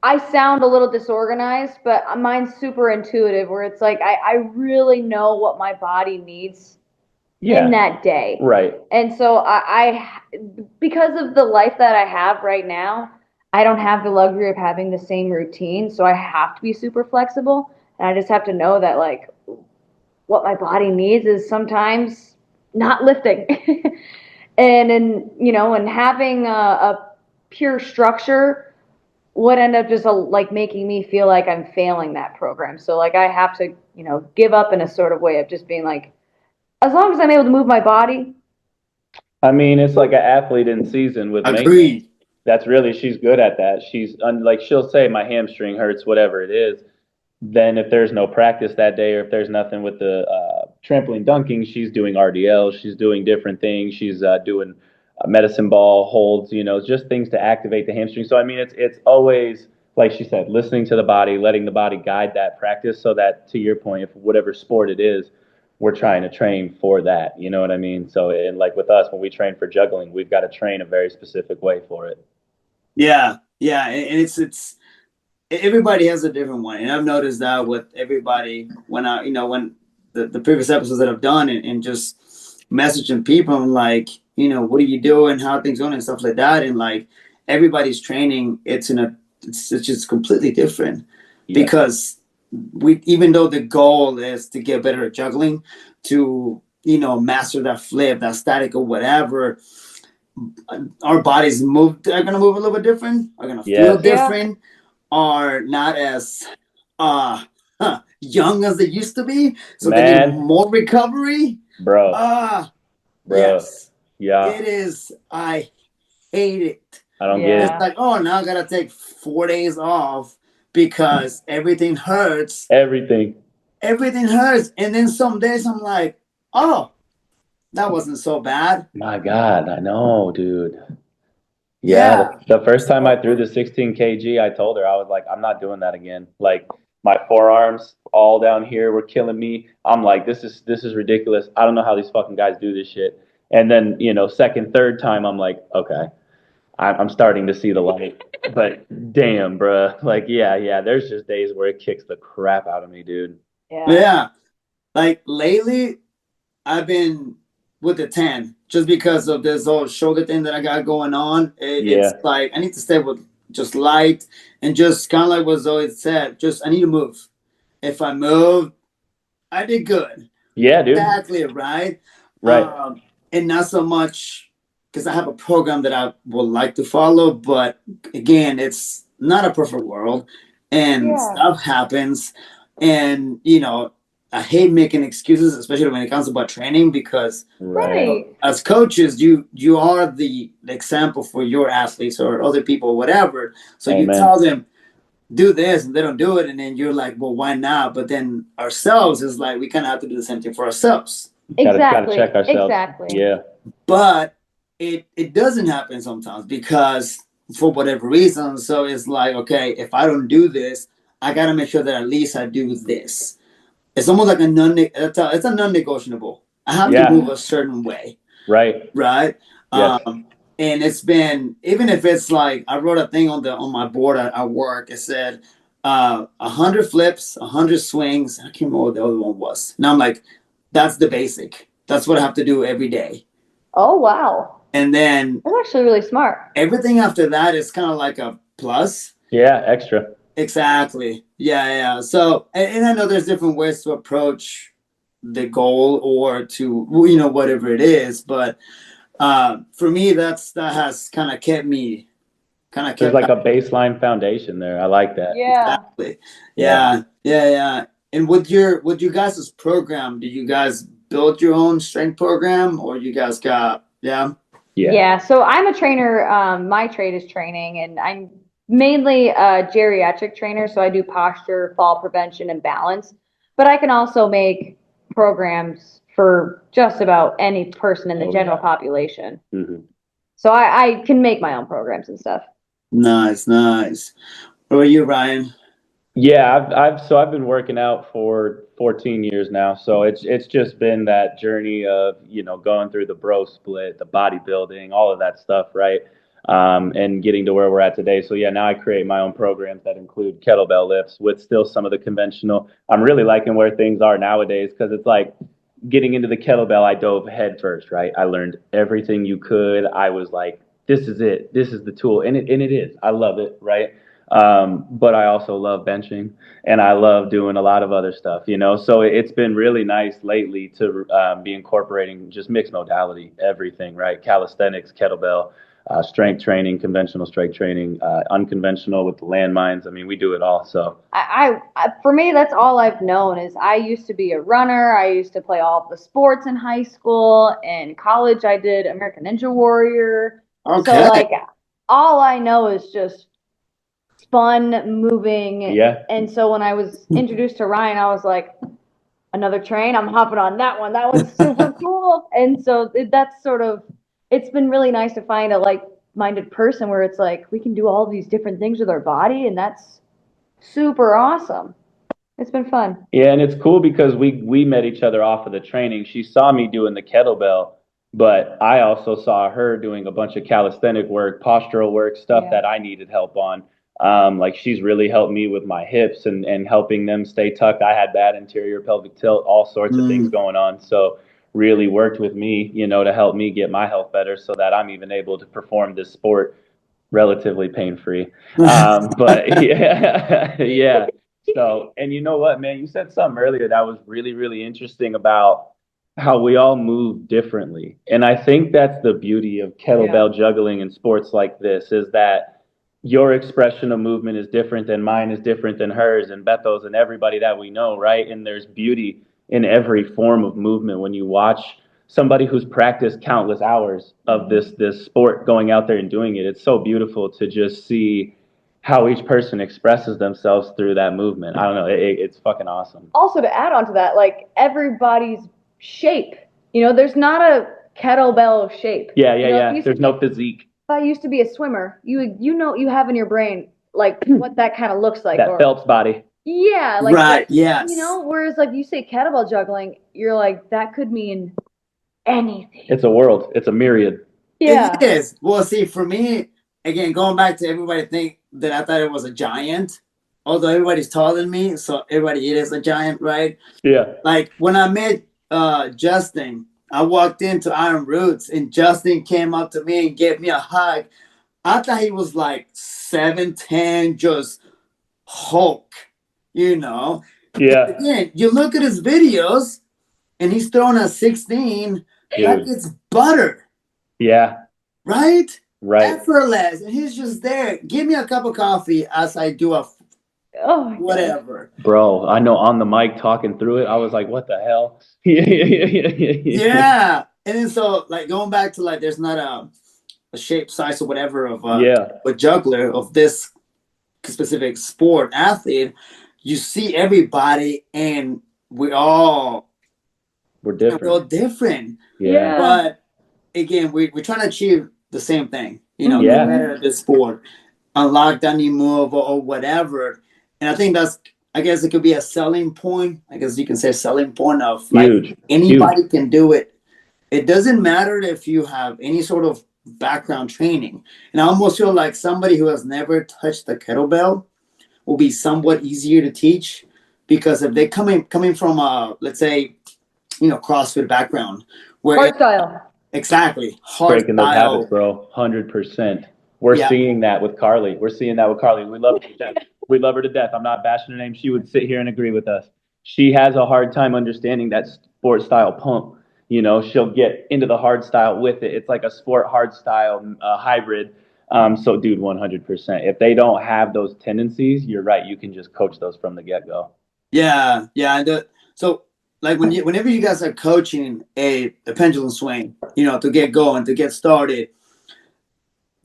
I sound a little disorganized, but mine's super intuitive where it's like I really know what my body needs in Yeah, that day. right. And so because of the life that I have right now, I don't have the luxury of having the same routine. So I have to be super flexible. And I just have to know that like what my body needs is sometimes not lifting. and having a pure structure would end up just like making me feel like I'm failing that program. So like I have to, give up in a sort of way of just being like, as long as I'm able to move my body. I mean, it's like an athlete in season with maintenance. Agreed. That's really, she's good at that. Like, she'll say, my hamstring hurts, whatever it is. Then if there's no practice that day, or if there's nothing with the trampoline dunking, she's doing RDL. She's doing different things. She's doing medicine ball holds, just things to activate the hamstring. So, I mean, it's always, like she said, listening to the body, letting the body guide that practice so that, to your point, if whatever sport it is, we're trying to train for that. You know what I mean? So, and like with us, when we train for juggling, we've got to train a very specific way for it. Yeah. Yeah. And it's everybody has a different one. And I've noticed that with everybody when when the previous episodes that I've done and just messaging people, I'm like, what are you doing? How are things going and stuff like that. And like everybody's training, it's just completely different because even though the goal is to get better at juggling, to, master that flip, that static or whatever, our bodies are going to move a little bit different, are going to feel different, are not as young as they used to be. So they need more recovery. Bro. Yes. Yeah. It is. I hate it. I don't get it. It's like, oh, now I got to take 4 days off because everything hurts. Everything hurts. And then some days I'm like, oh, that wasn't so bad. My God, I know, dude. Yeah, the first time I threw the 16 kg, I told her, I was like, I'm not doing that again. Like, my forearms all down here were killing me. I'm like, this is ridiculous. I don't know how these fucking guys do this shit. And then, second, third time, I'm like, okay, I'm starting to see the light. But damn, bruh. Like, yeah, there's just days where it kicks the crap out of me, dude. Yeah. Like, lately, I've been with the 10 just because of this whole shoulder thing that I got going on. It's like I need to stay with just light and just kind of like what Zoe said, just I need to move. If I move, I did good. Yeah, dude. Exactly, right? And not so much because I have a program that I would like to follow, but again, it's not a perfect world and stuff happens. And I hate making excuses, especially when it comes about training, because as coaches, you are the example for your athletes or other people, or whatever. So you tell them, do this, and they don't do it, and then you're like, well, why not? But then ourselves is like, we kind of have to do the same thing for ourselves. Exactly. Gotta check ourselves. Exactly. Yeah. But it doesn't happen sometimes because for whatever reason. So it's like, okay, if I don't do this, I gotta make sure that at least I do this. It's almost like it's a non-negotiable. I have to move a certain way. Right. Yes. And it's been, even if it's like, I wrote a thing on my board at work. It said 100 flips, 100 swings. I can't remember what the other one was. Now I'm like, that's the basic. That's what I have to do every day. Oh, wow. And then that's actually really smart. Everything after that is kind of like a plus. Yeah, extra. Exactly. Yeah. So, and I know there's different ways to approach the goal or to, whatever it is. But for me, that has kind of kept me There's like a baseline foundation there. I like that. Yeah. Exactly. Yeah. And with your guys' program, do you guys build your own strength program, or you guys got Yeah. So I'm a trainer. My trade is training, and mainly a geriatric trainer, so I do posture, fall prevention, and balance. But I can also make programs for just about any person in the general population. Mhm. So I can make my own programs and stuff. Nice, nice. What about you, Ryan? Yeah, I've been working out for 14 years now. So it's just been that journey of, going through the bro split, the bodybuilding, all of that stuff, right? And getting to where we're at today. So yeah, now I create my own programs that include kettlebell lifts with still some of the conventional. I'm really liking where things are nowadays because it's like getting into the kettlebell, I dove head first, right? I learned everything you could. I was like, this is it. This is the tool. And it is. I love it, right? But I also love benching and I love doing a lot of other stuff. So it's been really nice lately to be incorporating just mixed modality, everything, right? Calisthenics, kettlebell, strength training, conventional strength training, unconventional with the landmines. I mean, we do it all. So For me, that's all I've known is I used to be a runner. I used to play all of the sports in high school. In college, I did American Ninja Warrior. So Okay. like all I know is just fun, moving. yeah, And so when I was introduced to Ryan, I was like, another train, I'm hopping on that one. That one's super cool. And so that's sort of, it's been really nice to find a like-minded person where it's like we can do all these different things with our body, and that's super awesome. It's been fun. Yeah, and it's cool because we met each other off of the training. She saw me doing the kettlebell, but I also saw her doing a bunch of calisthenic work, postural work, stuff Yeah. that I needed help on. Like she's really helped me with my hips and helping them stay tucked. I had bad anterior pelvic tilt, all sorts of things Mm. going on. So really worked with me, to help me get my health better so that I'm even able to perform this sport relatively pain free. But yeah, yeah. So, and you know what, man, you said something earlier that was really, really interesting about how we all move differently. And I think that's the beauty of kettlebell juggling and sports like this is that your expression of movement is different than mine is different than hers and Beto's and everybody that we know, right? And there's beauty in every form of movement when you watch somebody who's practiced countless hours of this sport going out there and doing it. It's so beautiful to just see how each person expresses themselves through that movement. I don't know. It's fucking awesome. Also, to add on to that, like everybody's shape, there's not a kettlebell shape. Yeah, You yeah, know, yeah. There's no physique. if I used to be a swimmer, you have in your brain like what that kind of looks like, That or Phelps body. yeah, like Right. that, Yes. Whereas like you say kettlebell juggling, you're like that could mean anything. It's a world. It's a myriad. Yeah. It is. Well, see, for me, again, going back to everybody think that I thought it was a giant, although everybody's taller than me, so everybody it is a giant, right? Yeah. Like when I met Justin, I walked into Iron Roots and Justin came up to me and gave me a hug. I thought he was like 7'10", just Hulk, you know. Yeah. Again, you look at his videos and he's throwing a 16 like Dude. it's butter, Yeah. right? Right. Effortless. And he's just there. Give me a cup of coffee as I do a Oh my God. whatever. Bro, I know on the mic talking through it, I was like, what the hell? Yeah. And then so like going back to like there's not a shape, size, or whatever of Yeah. a juggler of this specific sport athlete, you see everybody and we're all different. Yeah. But again, we're trying to achieve the same thing, Yeah. get better at this sport, unlock that new move or whatever. And I think that's, I guess it could be a selling point. I guess you can say a selling point of like Huge. anybody can do it. It doesn't matter if you have any sort of background training. And I almost feel like somebody who has never touched the kettlebell will be somewhat easier to teach because if they're coming from a, let's say, CrossFit background where Hard style. exactly Breaking those style. habits, bro. 100%. We're seeing that with Carly. We love her to death. We love her to death. I'm not bashing her name. She would sit here and agree with us. She has a hard time understanding that sport style pump. She'll get into the hard style with it. It's like a sport hard style hybrid. So, dude, 100%. If they don't have those tendencies, you're right. You can just coach those from the get go. Yeah. So, like whenever you guys are coaching a pendulum swing, to get going, to get started,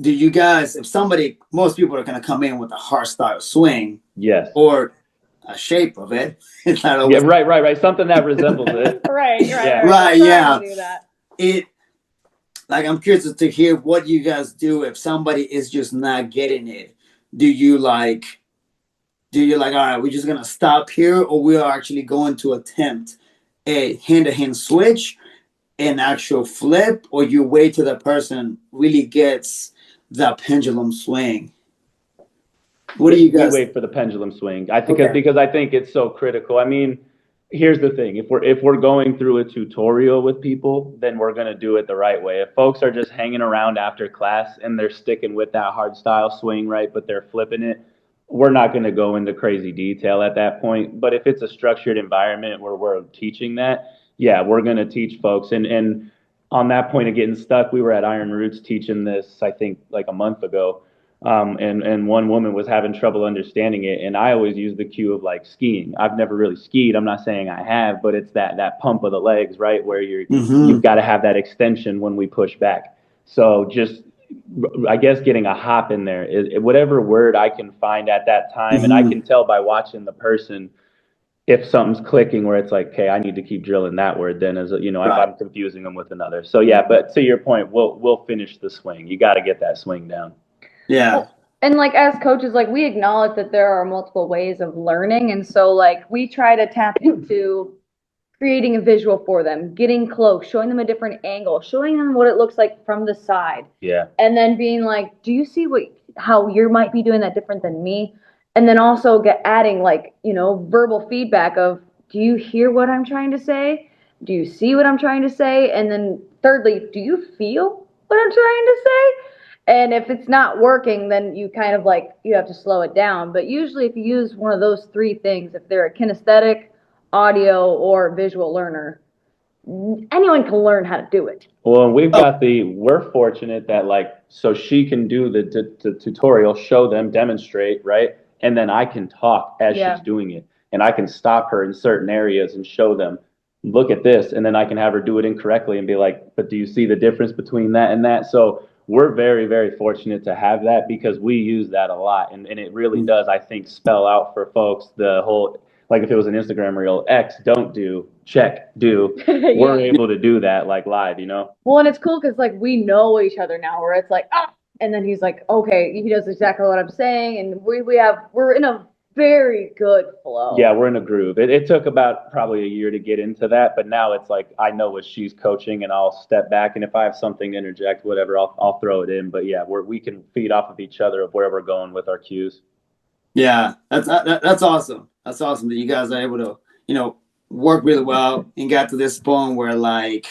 do you guys, if somebody, most people are going to come in with a hard style swing Yes. or a shape of it. It's not Yeah, always right. Something that resembles it. Right, Yeah. right. We're Yeah. trying to do that. It like I'm curious to hear what you guys do if somebody is just not getting it. Do you like all right, we're just gonna stop here, or we are actually going to attempt a hand-to-hand switch, an actual flip, or you wait till the person really gets the pendulum swing? What do you We guys? wait for the pendulum swing. I think Okay. because I think it's so critical. I mean, here's the thing: if we're going through a tutorial with people, then we're gonna do it the right way. If folks are just hanging around after class and they're sticking with that hard style swing, right, but they're flipping it, we're not gonna go into crazy detail at that point. But if it's a structured environment where we're teaching that, yeah, we're gonna teach folks. And on that point of getting stuck, we were at Iron Roots teaching this, I think, like a month ago. And one woman was having trouble understanding it, and I always use the cue of like skiing. I've never really skied. I'm not saying I have, but it's that pump of the legs, right, where you've got to have that extension when we push back. So just I guess getting a hop in there is whatever word I can find at that time, and I Mm-hmm. can tell by watching the person if something's clicking where it's like, okay, I need to keep drilling that word. Then as if Right. I'm confusing them with another. So yeah, but to your point, we'll finish the swing. You got to get that swing down. Yeah. Well, and like as coaches, like we acknowledge that there are multiple ways of learning, and so like we try to tap into creating a visual for them, getting close, showing them a different angle, showing them what it looks like from the side, Yeah. and then being like, "Do you see how you might be doing that different than me?" And then also adding like verbal feedback of, "Do you hear what I'm trying to say? Do you see what I'm trying to say?" And then thirdly, "Do you feel what I'm trying to say?" And if it's not working, then you kind of like you have to slow it down. But usually, if you use one of those three things, if they're a kinesthetic, audio, or visual learner, anyone can learn how to do it. Well, and we've Oh, got we're fortunate that like, so she can do the tutorial, show them, demonstrate, right? And then I can talk as Yeah. she's doing it. And I can stop her in certain areas and show them, look at this. And then I can have her do it incorrectly and be like, but do you see the difference between that and that? So we're very, very fortunate to have that because we use that a lot. And it really does, I think, spell out for folks the whole, like if it was an Instagram reel, X, don't do, check, do. We're Yeah. able to do that like live, you know? Well, and it's cool because like we know each other now, where it's like and then he's like, okay, he does exactly what I'm saying, and we're in a very good flow. Yeah, we're in a groove. It took about probably a year to get into that, but now it's like I know what she's coaching, and I'll step back, and if I have something to interject, whatever, I'll throw it in. But yeah, we can feed off of each other of where we're going with our cues. yeah. That's awesome. That's awesome that you guys are able to work really well and got to this point where like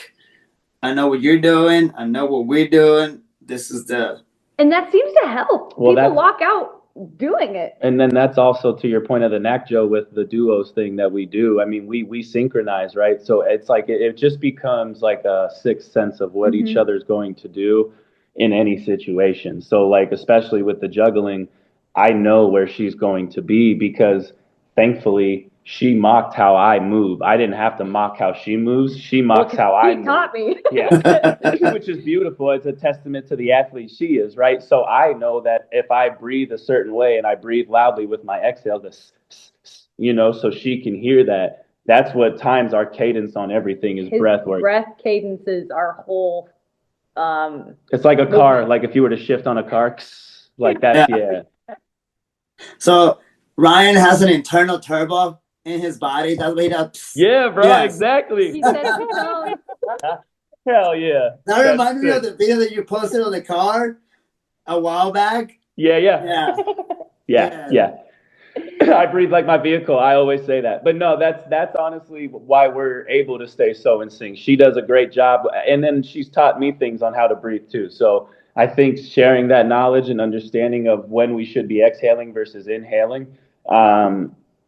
I know what you're doing. I know what we're doing. This is the And that seems to help. Well, People that's walk out doing it. And then that's also to your point of the knack, Joe, with the duos thing that we do. I mean, we synchronize, right? So it's like it just becomes like a sixth sense of what each other's going to do in any situation. So like especially with the juggling, I know where she's going to be because thankfully she mocked how I move. I didn't have to mock how she moves. She mocks how I He move. taught me. Yeah, which is beautiful. It's a testament to the athlete she is, right? So I know that if I breathe a certain way and I breathe loudly with my exhale, so she can hear that. That's what times our cadence on everything is His breath work. breath cadences are whole. It's like a car, like if you were to shift on a car, like that's yeah. So Ryan has an internal turbo in his body. That's what he does. Yeah, bro, Yes. exactly. He said no. Hell yeah. That reminds me of the video that you posted on the car a while back. Yeah. Yeah. I breathe like my vehicle. I always say that. But no, that's honestly why we're able to stay so in sync. She does a great job, and then she's taught me things on how to breathe too. So I think sharing that knowledge and understanding of when we should be exhaling versus inhaling,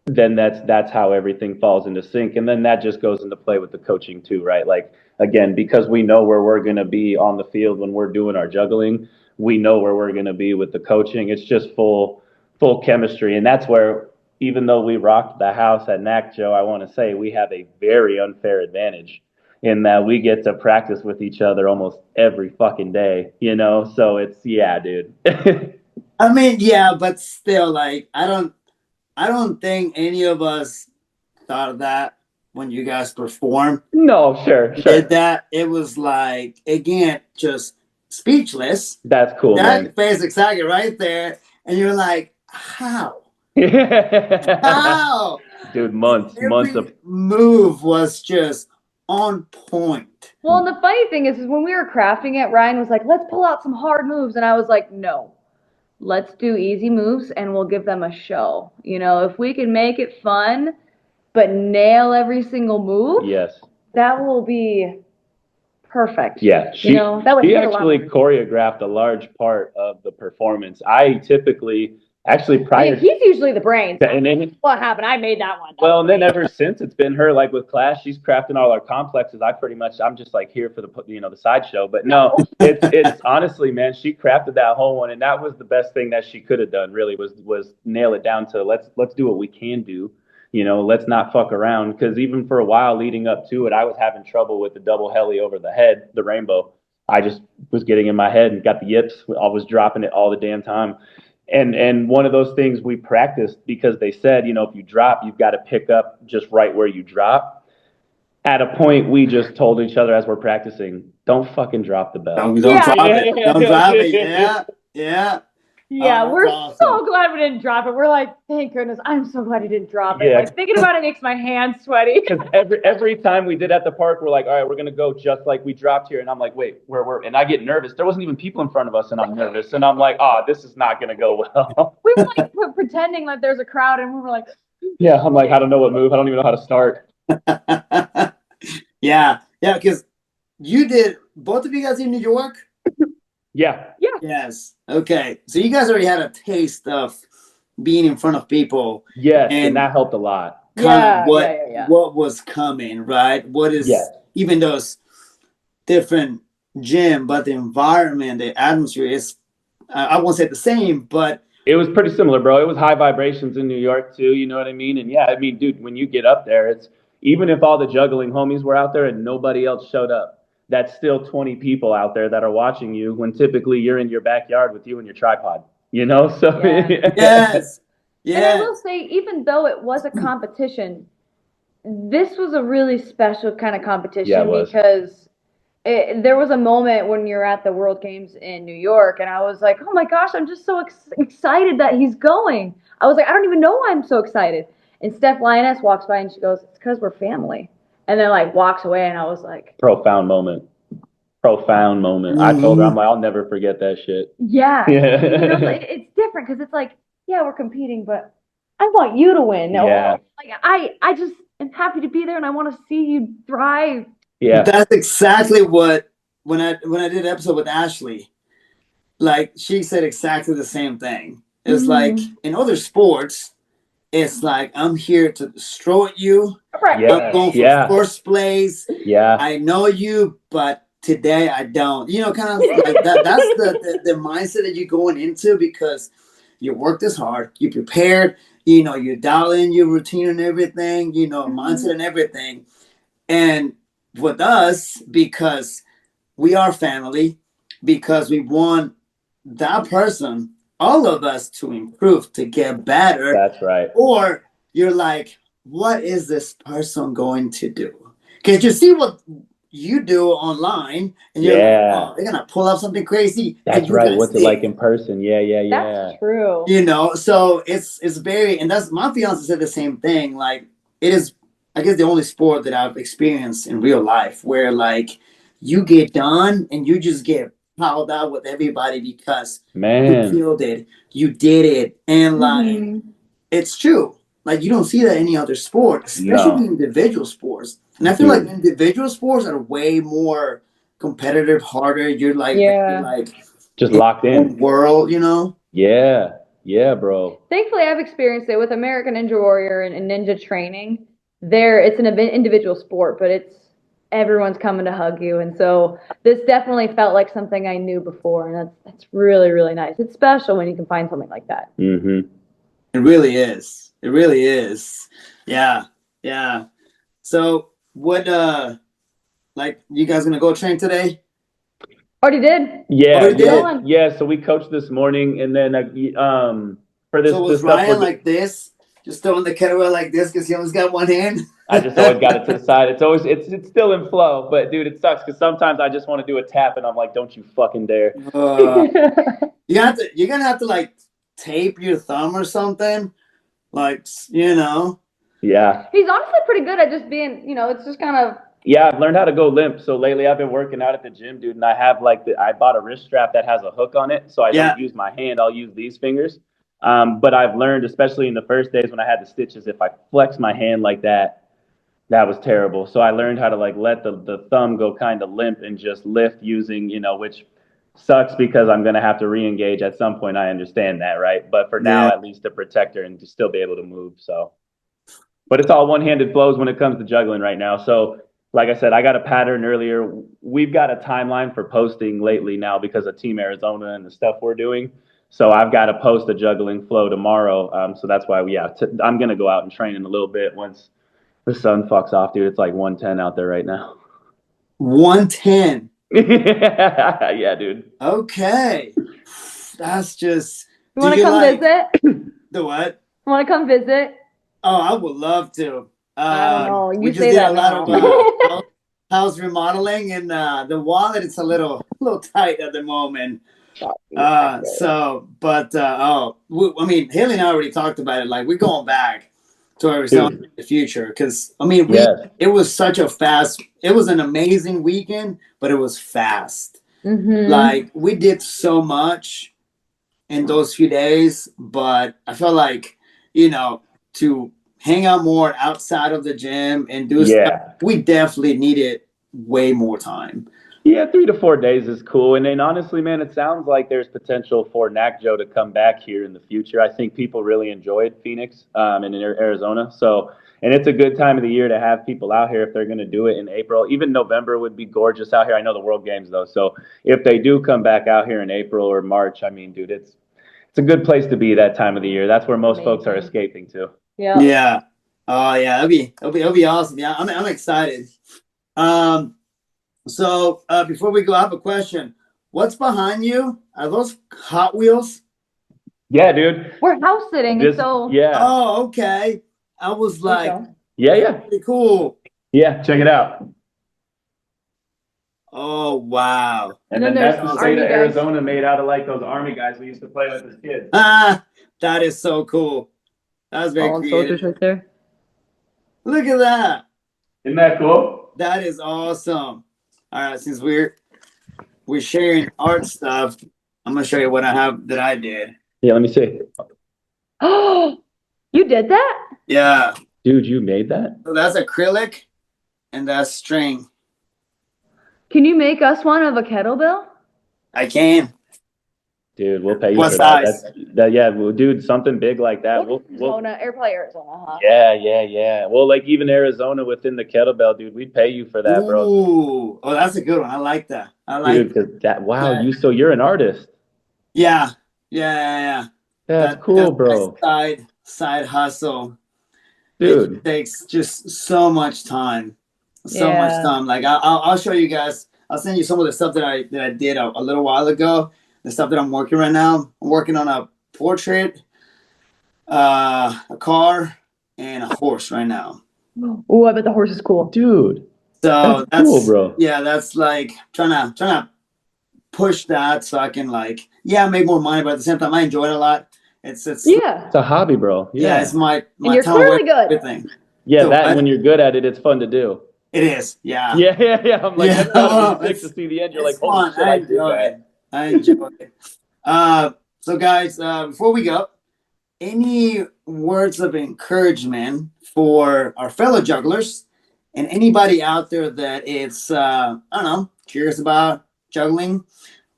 then that's how everything falls into sync. And then that just goes into play with the coaching too, right? Like again, because we know where we're going to be on the field when we're doing our juggling, we know where we're going to be with the coaching. It's just full chemistry. And that's where, even though we rocked the house at NAC, Joe, I want to say we have a very unfair advantage in that we get to practice with each other almost every fucking day, you know? So it's, yeah, dude. I mean, yeah, but still, like, I don't think any of us thought of that when you guys performed. No, sure, Did sure. that? It was like, again, just speechless. That's cool, man. That face exactly right there, and you're like, how? Dude, How? months of Every move was just on point. Well, and the funny thing is when we were crafting it, Ryan was like, let's pull out some hard moves. And I was like, no, let's do easy moves and we'll give them a show. You know, if we can make it fun, but nail every single move, yes. that will be perfect. Yeah, you know, that would she hit a lot actually more. choreographed a large part of the performance. I typically actually I prior mean, he's usually the brains. to, and What happened? I made that one. well, and then ever since it's been her, like with class, she's crafting all our complexes. I'm just like here for the the sideshow. But no, it's honestly, man, she crafted that whole one, and that was the best thing that she could have done. Really was nail it down to let's do what we can do. You know, let's not fuck around, because even for a while leading up to it, I was having trouble with the double heli over the head, the rainbow. I just was getting in my head and got the yips. I was dropping it all the damn time. And one of those things we practiced, because they said, you know, if you drop, you've got to pick up just right where you drop. At a point, we just told each other as we're practicing, don't fucking drop the bell. Don't Yeah. drop it. Don't drop it. Yeah, yeah. Yeah, Oh, we're that's so awesome. glad we didn't drop it. We're like, thank goodness. I'm so glad he didn't drop it. Yeah. Like thinking about it makes my hands sweaty. Because every time we did at the park, we're like, all right, we're gonna go just like we dropped here. And I'm like, wait, where? And I get nervous. There wasn't even people in front of us, and I'm nervous. And I'm like, oh, this is not gonna go well. We were like pretending like there's a crowd, and we were like, Yeah, I'm like, I don't know what move. I don't even know how to start. Yeah, yeah, because both of you guys in New York? Yeah. yeah. Yes. Okay. So you guys already had a taste of being in front of people. Yes, And and that helped a lot. kind of Yeah. what was coming, right? What is Yes. even though it's different gym, but the environment, the atmosphere is I won't say the same, but It was pretty similar, bro. It was high vibrations in New York too. You know what I mean? And yeah, I mean, dude, when you get up there, it's even if all the juggling homies were out there and nobody else showed up, that's still 20 people out there that are watching you when typically you're in your backyard with you and your tripod. You know? So Yeah. yes. And I Yeah. will say, even though it was a competition, this was a really special kind of competition Yeah, it was. because there was a moment when you're at the World Games in New York, and I was like, oh my gosh, I'm just so excited that he's going. I was like, I don't even know why I'm so excited. And Steph Lioness walks by and she goes, it's because we're family. And then like walks away, and I was like, profound moment. Profound moment. I told her, I'm like, I'll never forget that shit. yeah. Yeah. You know, it's different because it's like, yeah, we're competing, but I want you to win. Yeah. Like I just am happy to be there, and I want to see you thrive. Yeah. That's exactly what when I did an episode with Ashley, like she said exactly the same thing. It's like in other sports, it's like I'm here to destroy you. Right. Yeah. I'm going for Yeah. first place. Yeah. I know you, but today I don't. You know, kind of like that. That's the mindset that you're going into because you worked this hard, you prepared, you know, you dial in your routine and everything, you know, mindset and everything. And with us, because we are family, because we want that person, all of us to improve, to get better. That's right. Or you're like, what is this person going to do? Because you see what you do online, and you're like, oh, they're gonna pull up something crazy. That's right. What's it like in person? Yeah. That's true. You know, so it's very, and that's my fiance said the same thing. Like it is, I guess, the only sport that I've experienced in real life where like you get done and you just get piled out with everybody because you Man. killed it, you did it, and like it's true. Like you don't see that in any other sport, especially individual sports. And I feel like individual sports are way more competitive, harder. You're like just locked in. World, you know. Yeah, bro. Thankfully, I've experienced it with American Ninja Warrior and Ninja Training. It's an individual sport, but it's everyone's coming to hug you, and so this definitely felt like something I knew before, and that's really, really nice. It's special when you can find something like that. Mm-hmm. It really is. It really is. Yeah. So what? Like, you guys gonna go train today? Already did. Yeah, Already yeah, did. Going. yeah. So we coached this morning, and then for So this was stuff Ryan like this, just throwing the kettlebell like this because he almo's got one hand? I just always got it to the side. It's still in flow, but dude, it sucks because sometimes I just want to do a tap, and I'm like, don't you fucking dare. uh, you're gonna have to like tape your thumb or something, like Yeah. He's honestly pretty good at just being, it's just kind of. Yeah, I've learned how to go limp. So lately I've been working out at the gym, dude, and I have I bought a wrist strap that has a hook on it, so I Yeah, don't use my hand. I'll use these fingers. But I've learned, especially in the first days when I had the stitches, if I flex my hand like that, that was terrible. So I learned how to like let the thumb go kind of limp and just lift using, which sucks because I'm gonna have to re-engage at some point. I understand that, right? But for now, yeah. at least a protector and to still be able to move. So, but it's all one-handed flows when it comes to juggling right now. So, like I said, I got a pattern earlier. We've got a timeline for posting lately now because of Team Arizona and the stuff we're doing. So I've got to post a juggling flow tomorrow. So that's why I'm gonna go out and train in a little bit once the sun fucks off, dude. It's like 110 out there right now. 110. Yeah, dude. Okay, that's just. You Do want to you come like visit? the what? Want to come visit? Oh, I would love to. I don't know. We You just say did a that lot of now. house remodeling, and the wallet is a little tight at the moment. I mean, Haley and I already talked about it. Like, we're going back to Arizona in Dude, the future because I mean, yes. it was it was an amazing weekend, but it was fast. Mm-hmm. Like, we did so much in those few days, but I felt like, to hang out more outside of the gym and do stuff, Yeah. we definitely needed way more time. Yeah, 3 to 4 days is cool. And then honestly, man, it sounds like there's potential for NACJO to come back here in the future. I think people really enjoyed Phoenix and in Arizona. So, and it's a good time of the year to have people out here if they're going to do it in April. Even November would be gorgeous out here. I know the World Games though. So if they do come back out here in April or March, I mean, dude, it's a good place to be that time of the year. That's where most folks are Amazing. escaping to. Yeah. Yeah. Oh yeah, it'll be awesome. Yeah, I'm excited. Um, so before we go, I have a question. What's behind you? Are those Hot Wheels? Yeah, dude. We're house sitting, and Just so yeah. Oh, okay. I was there you like, go. Yeah, yeah. pretty cool. Yeah, check it out. Oh wow. And then then there's that's the state Army of guys. Arizona made out of like those army guys we used to play with as kids. Ah, that is so cool. That was very Fallen soldiers creative. right there. Look at that. Isn't that cool? That is awesome. All right, since we're sharing art stuff, I'm gonna show you what I have that I did. Yeah, let me see. Oh, you did that? Yeah. Dude, you made that? So that's acrylic and that's string. Can you make us one of a kettlebell? I can. Dude, we'll pay you What for that. size? Yeah, well, dude, something big like that. Arizona, Airplay Arizona, huh? Yeah. Well, like even Arizona within the kettlebell, dude, we'd pay you for that, bro. Ooh. Oh, that's a good one. I like that. I like Dude, because wow, that. so you're an artist. Yeah. Yeah. That's That's cool, bro. my side hustle. It Dude. takes just so much time. So much Yeah. time. Like I'll show you guys. I'll send you some of the stuff that I did a little while ago. The stuff that I'm working right now. I'm working on a portrait, a car, and a horse right now. Oh, I bet the horse is cool. Dude. So That's cool, bro. Yeah, that's like trying to push that so I can make more money, but at the same time I enjoy it a lot. It's Yeah. It's a hobby, bro. yeah, it's my And you're time clearly away from good. everything. Yeah, So that when you're good at it, it's fun to do. it is. Yeah. Yeah. I'm like, Yeah, never gotta well, be sick to see the end. You're it's like, holy fun. shit, I did that. I enjoy it. So guys, before we go, any words of encouragement for our fellow jugglers and anybody out there that is I don't know, curious about juggling,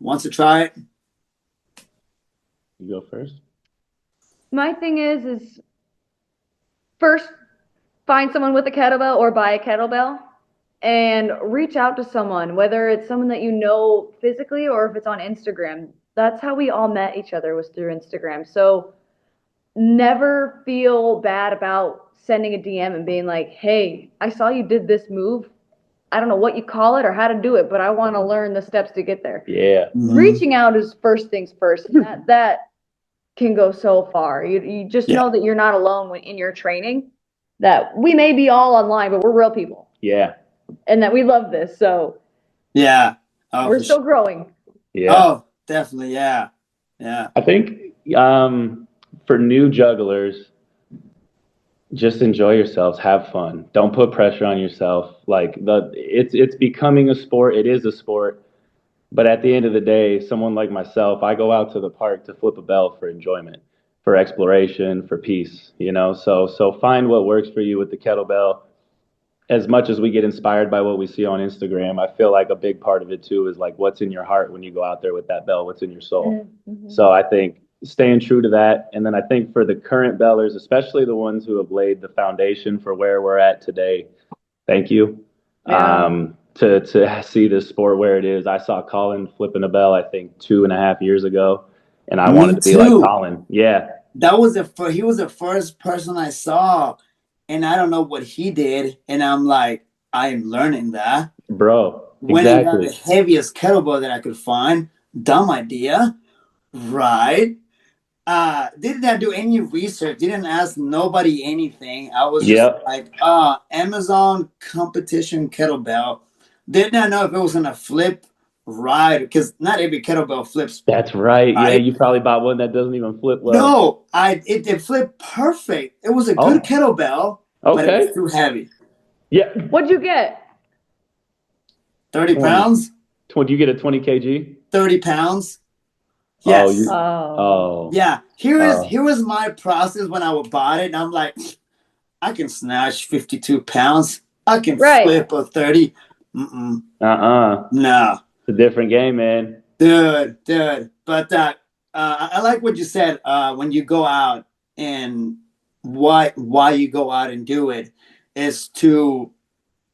wants to try it? You go first. My thing is first find someone with a kettlebell or buy a kettlebell and reach out to someone, whether it's someone that you know physically or if it's on Instagram. That's how we all met each other, was through Instagram. So never feel bad about sending a DM and being like, hey, I saw you did this move. I don't know what you call it or how to do it, but I want to learn the steps to get there. Yeah. Mhm. Reaching out is first things first. And that can go so far. You just Yeah. know that you're not alone when in your training, that we may be all online, but we're real people Yeah. and that we love this. So Yeah. Oh, we're for still sure. growing. Yeah. Oh, definitely. Yeah. Yeah. I think for new jugglers, just enjoy yourselves, have fun. Don't put pressure on yourself. Like it's becoming a sport. It is a sport. But at the end of the day, someone like myself, I go out to the park to flip a bell for enjoyment, for exploration, for peace, you know? So find what works for you with the kettlebell. As much as we get inspired by what we see on Instagram, I feel like a big part of it too is like what's in your heart when you go out there with that bell, what's in your soul. Mm-hmm. So I think staying true to that. And then I think for the current bellers, especially the ones who have laid the foundation for where we're at today, thank you. Yeah. To see this sport where it is. I saw Colin flipping a bell, I think 2.5 years ago, and I wanted Me to be like too. Colin. Yeah, That was he was the first person I saw, and I don't know what he did, and I'm like, I'm learning that. bro, Went and got the exactly. heaviest kettlebell that I could find. Dumb idea, right? Did not do any research, didn't ask nobody anything. I was just Yep, like, Amazon competition kettlebell. Did not know if it was gonna flip right, because not every kettlebell flips that's right. Yeah, right. you probably bought one that doesn't even flip well. No, it flipped perfect. It was a good Oh, kettlebell, but it was okay. too heavy. Yeah, What'd you get? 30 20. pounds? 20, you get a 20 kg? 30 pounds? Oh, Yes. Oh. oh, Yeah. oh, Here was my process when I bought it. And I'm like, I can snatch 52 pounds. I can Right. flip a 30. Mm-mm. uh-uh. No. It's a different game, man. Dude. But I like what you said when you go out, and why you go out and do it is to,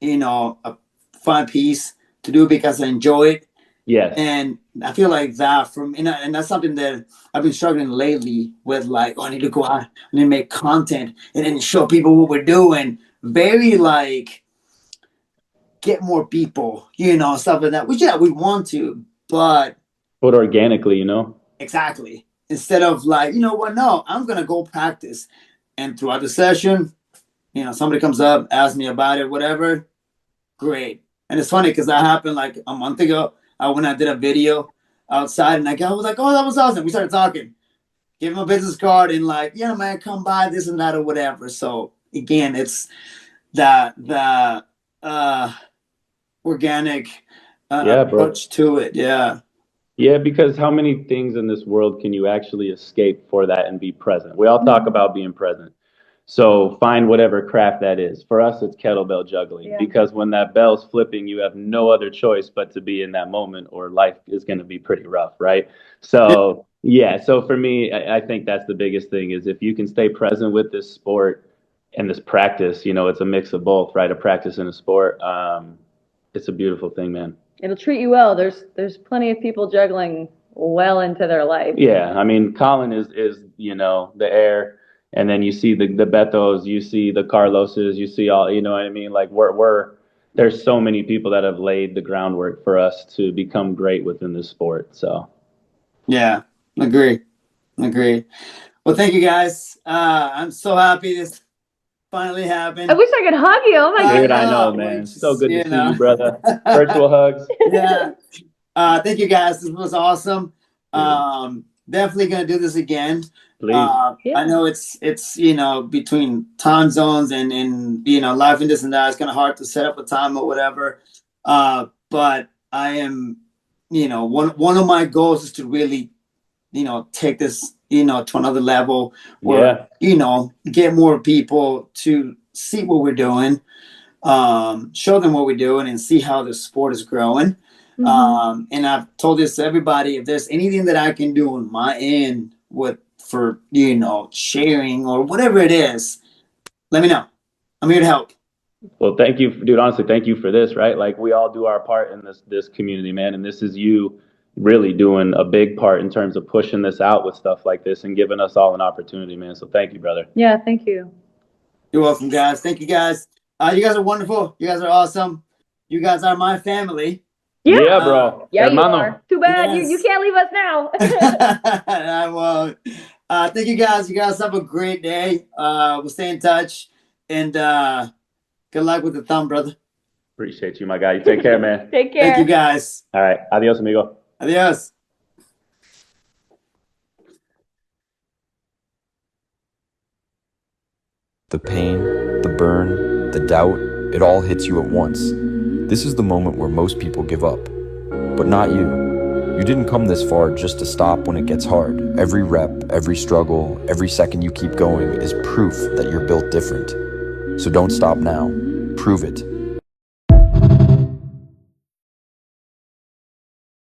a fun piece to do because I enjoy it. Yes. And I feel like that and that's something that I've been struggling lately with, like, oh, I need to go out and then make content and then show people what we're doing. Very like get more people, stuff like that. Which, yeah, we want to, but But organically, you know? exactly. Instead of like, you know what, no, I'm gonna go practice. And throughout the session, somebody comes up, asks me about it, whatever, great. And it's funny because that happened like a month ago. I went and did a video outside, and I was like, "Oh, that was awesome." We started talking, gave him a business card, and like, "Yeah, man, come by this and that or whatever." So again, it's the uh, organic Yeah, bro. approach to it. Yeah, Yeah, because how many things in this world can you actually escape for that and be present? We all talk Mhm. about being present. So find whatever craft that is. For us, it's kettlebell juggling Yeah. because when that bell's flipping, you have no other choice but to be in that moment or life is going to be pretty rough, right? So, yeah, so for me, I think that's the biggest thing is if you can stay present with this sport and this practice, it's a mix of both, right? A practice and a sport. It's a beautiful thing, man. It'll treat you well. There's plenty of people juggling well into their life. Yeah, I mean, Colin is the air, and then you see the Betos, you see the Carloses, you see all, you know what I mean? Like we're there's so many people that have laid the groundwork for us to become great within this sport. So yeah, agree. Well, thank you guys. I'm so happy this finally I happened. wish I could hug you. Oh my I dude, I goodness. know, know. We man. So just, good to see you, brother. Virtual hugs, Yeah. Thank you guys. This was awesome. dude. Definitely gonna do this again. Please. I know it's between time zones and life and this and that. It's kind of hard to set up a time or whatever. But I am, one of my goals is to really, take this, to another level where, Yeah, get more people to see what we're doing, show them what we're doing, and see how the sport is growing. And I've told this to everybody: if there's anything that I can do on my end for sharing or whatever it is, let me know. I'm here to help. well, thank you, dude. Honestly, thank you for this, right? Like we all do our part in this community, man, and this is you really doing a big part in terms of pushing this out with stuff like this and giving us all an opportunity, man. So thank you, brother. Yeah, thank you. You're welcome, guys. Thank you, guys. You guys are wonderful. You guys are awesome. You guys are my family. Yeah, bro. Yeah, you Hermano. are. Too bad Yes. you can't leave us now. I won't. Thank you guys. You guys have a great day. We'll stay in touch. And good luck with the thumb, brother. Appreciate you, my guy. You take care, man. Take care. Thank you guys. All right. Adios, amigo. Adios. The pain, the burn, the doubt, it all hits you at once. This is the moment where most people give up. But not you. You didn't come this far just to stop when it gets hard. Every rep, every struggle, every second you keep going is proof that you're built different. So don't stop now. Prove it.